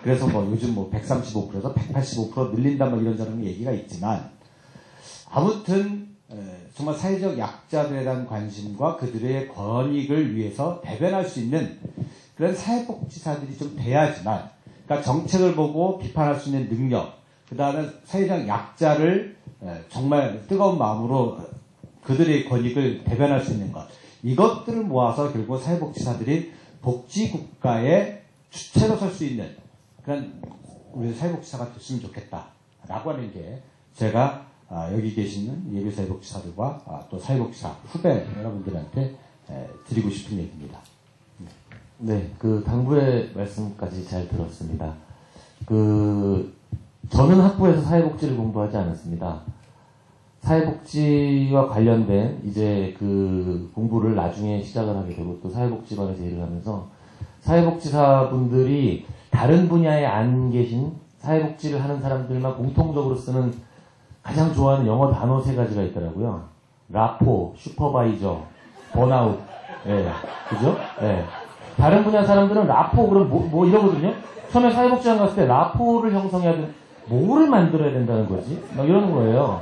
그래서 뭐 요즘 뭐 135%에서 185% 늘린다 뭐 이런저런 얘기가 있지만 아무튼 정말 사회적 약자들에 대한 관심과 그들의 권익을 위해서 대변할 수 있는 그런 사회복지사들이 좀 돼야지만, 그러니까 정책을 보고 비판할 수 있는 능력, 그 다음에 사회적 약자를 정말 뜨거운 마음으로 그들의 권익을 대변할 수 있는 것, 이것들을 모아서 결국 사회복지사들이 복지국가의 주체로 설 수 있는 그런 우리 사회복지사가 됐으면 좋겠다라고 하는 게 제가 여기 계시는 예비사회복지사들과 또 사회복지사 후배 여러분들한테 드리고 싶은 얘기입니다. 네, 그 당부의 말씀까지 잘 들었습니다. 저는 학부에서 사회복지를 공부하지 않았습니다. 사회복지와 관련된 이제 그 공부를 나중에 시작을 하게 되고 또 사회복지관에서 일을 하면서 사회복지사분들이 다른 분야에 안 계신 사회복지를 하는 사람들만 공통적으로 쓰는 가장 좋아하는 영어 단어 3가지가 있더라고요. 라포, 슈퍼바이저, 번아웃. 예, 그죠? 예. 다른 분야 사람들은 라포, 그럼 뭐 이러거든요? 처음에 사회복지관 갔을 때 라포를 형성해야 되는, 뭐를 만들어야 된다는 거지? 막 이러는 거예요.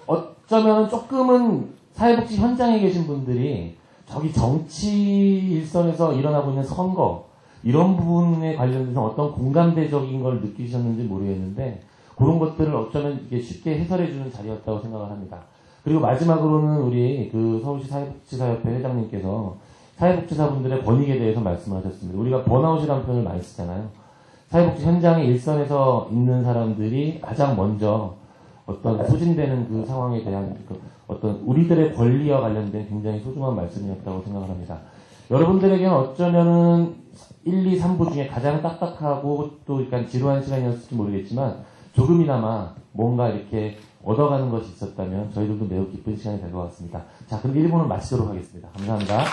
어쩌면 조금은 사회복지 현장에 계신 분들이 저기 정치 일선에서 일어나고 있는 선거, 이런 부분에 관련해서 어떤 공감대적인 걸 느끼셨는지 모르겠는데, 그런 것들을 어쩌면 이게 쉽게 해설해주는 자리였다고 생각을 합니다. 그리고 마지막으로는 우리 그 서울시 사회복지사협회 회장님께서 사회복지사분들의 권익에 대해서 말씀하셨습니다. 우리가 번아웃이라는 표현을 많이 쓰잖아요. 사회복지 현장의 일선에서 있는 사람들이 가장 먼저 어떤 소진되는 그 상황에 대한 어떤 우리들의 권리와 관련된 굉장히 소중한 말씀이었다고 생각을 합니다. 여러분들에게는 어쩌면은 1, 2, 3부 중에 가장 딱딱하고 또 약간 지루한 시간이었을지 모르겠지만 조금이나마 뭔가 이렇게 얻어가는 것이 있었다면 저희들도 매우 기쁜 시간이 될 것 같습니다. 자, 그럼 1부는 마치도록 하겠습니다. 감사합니다.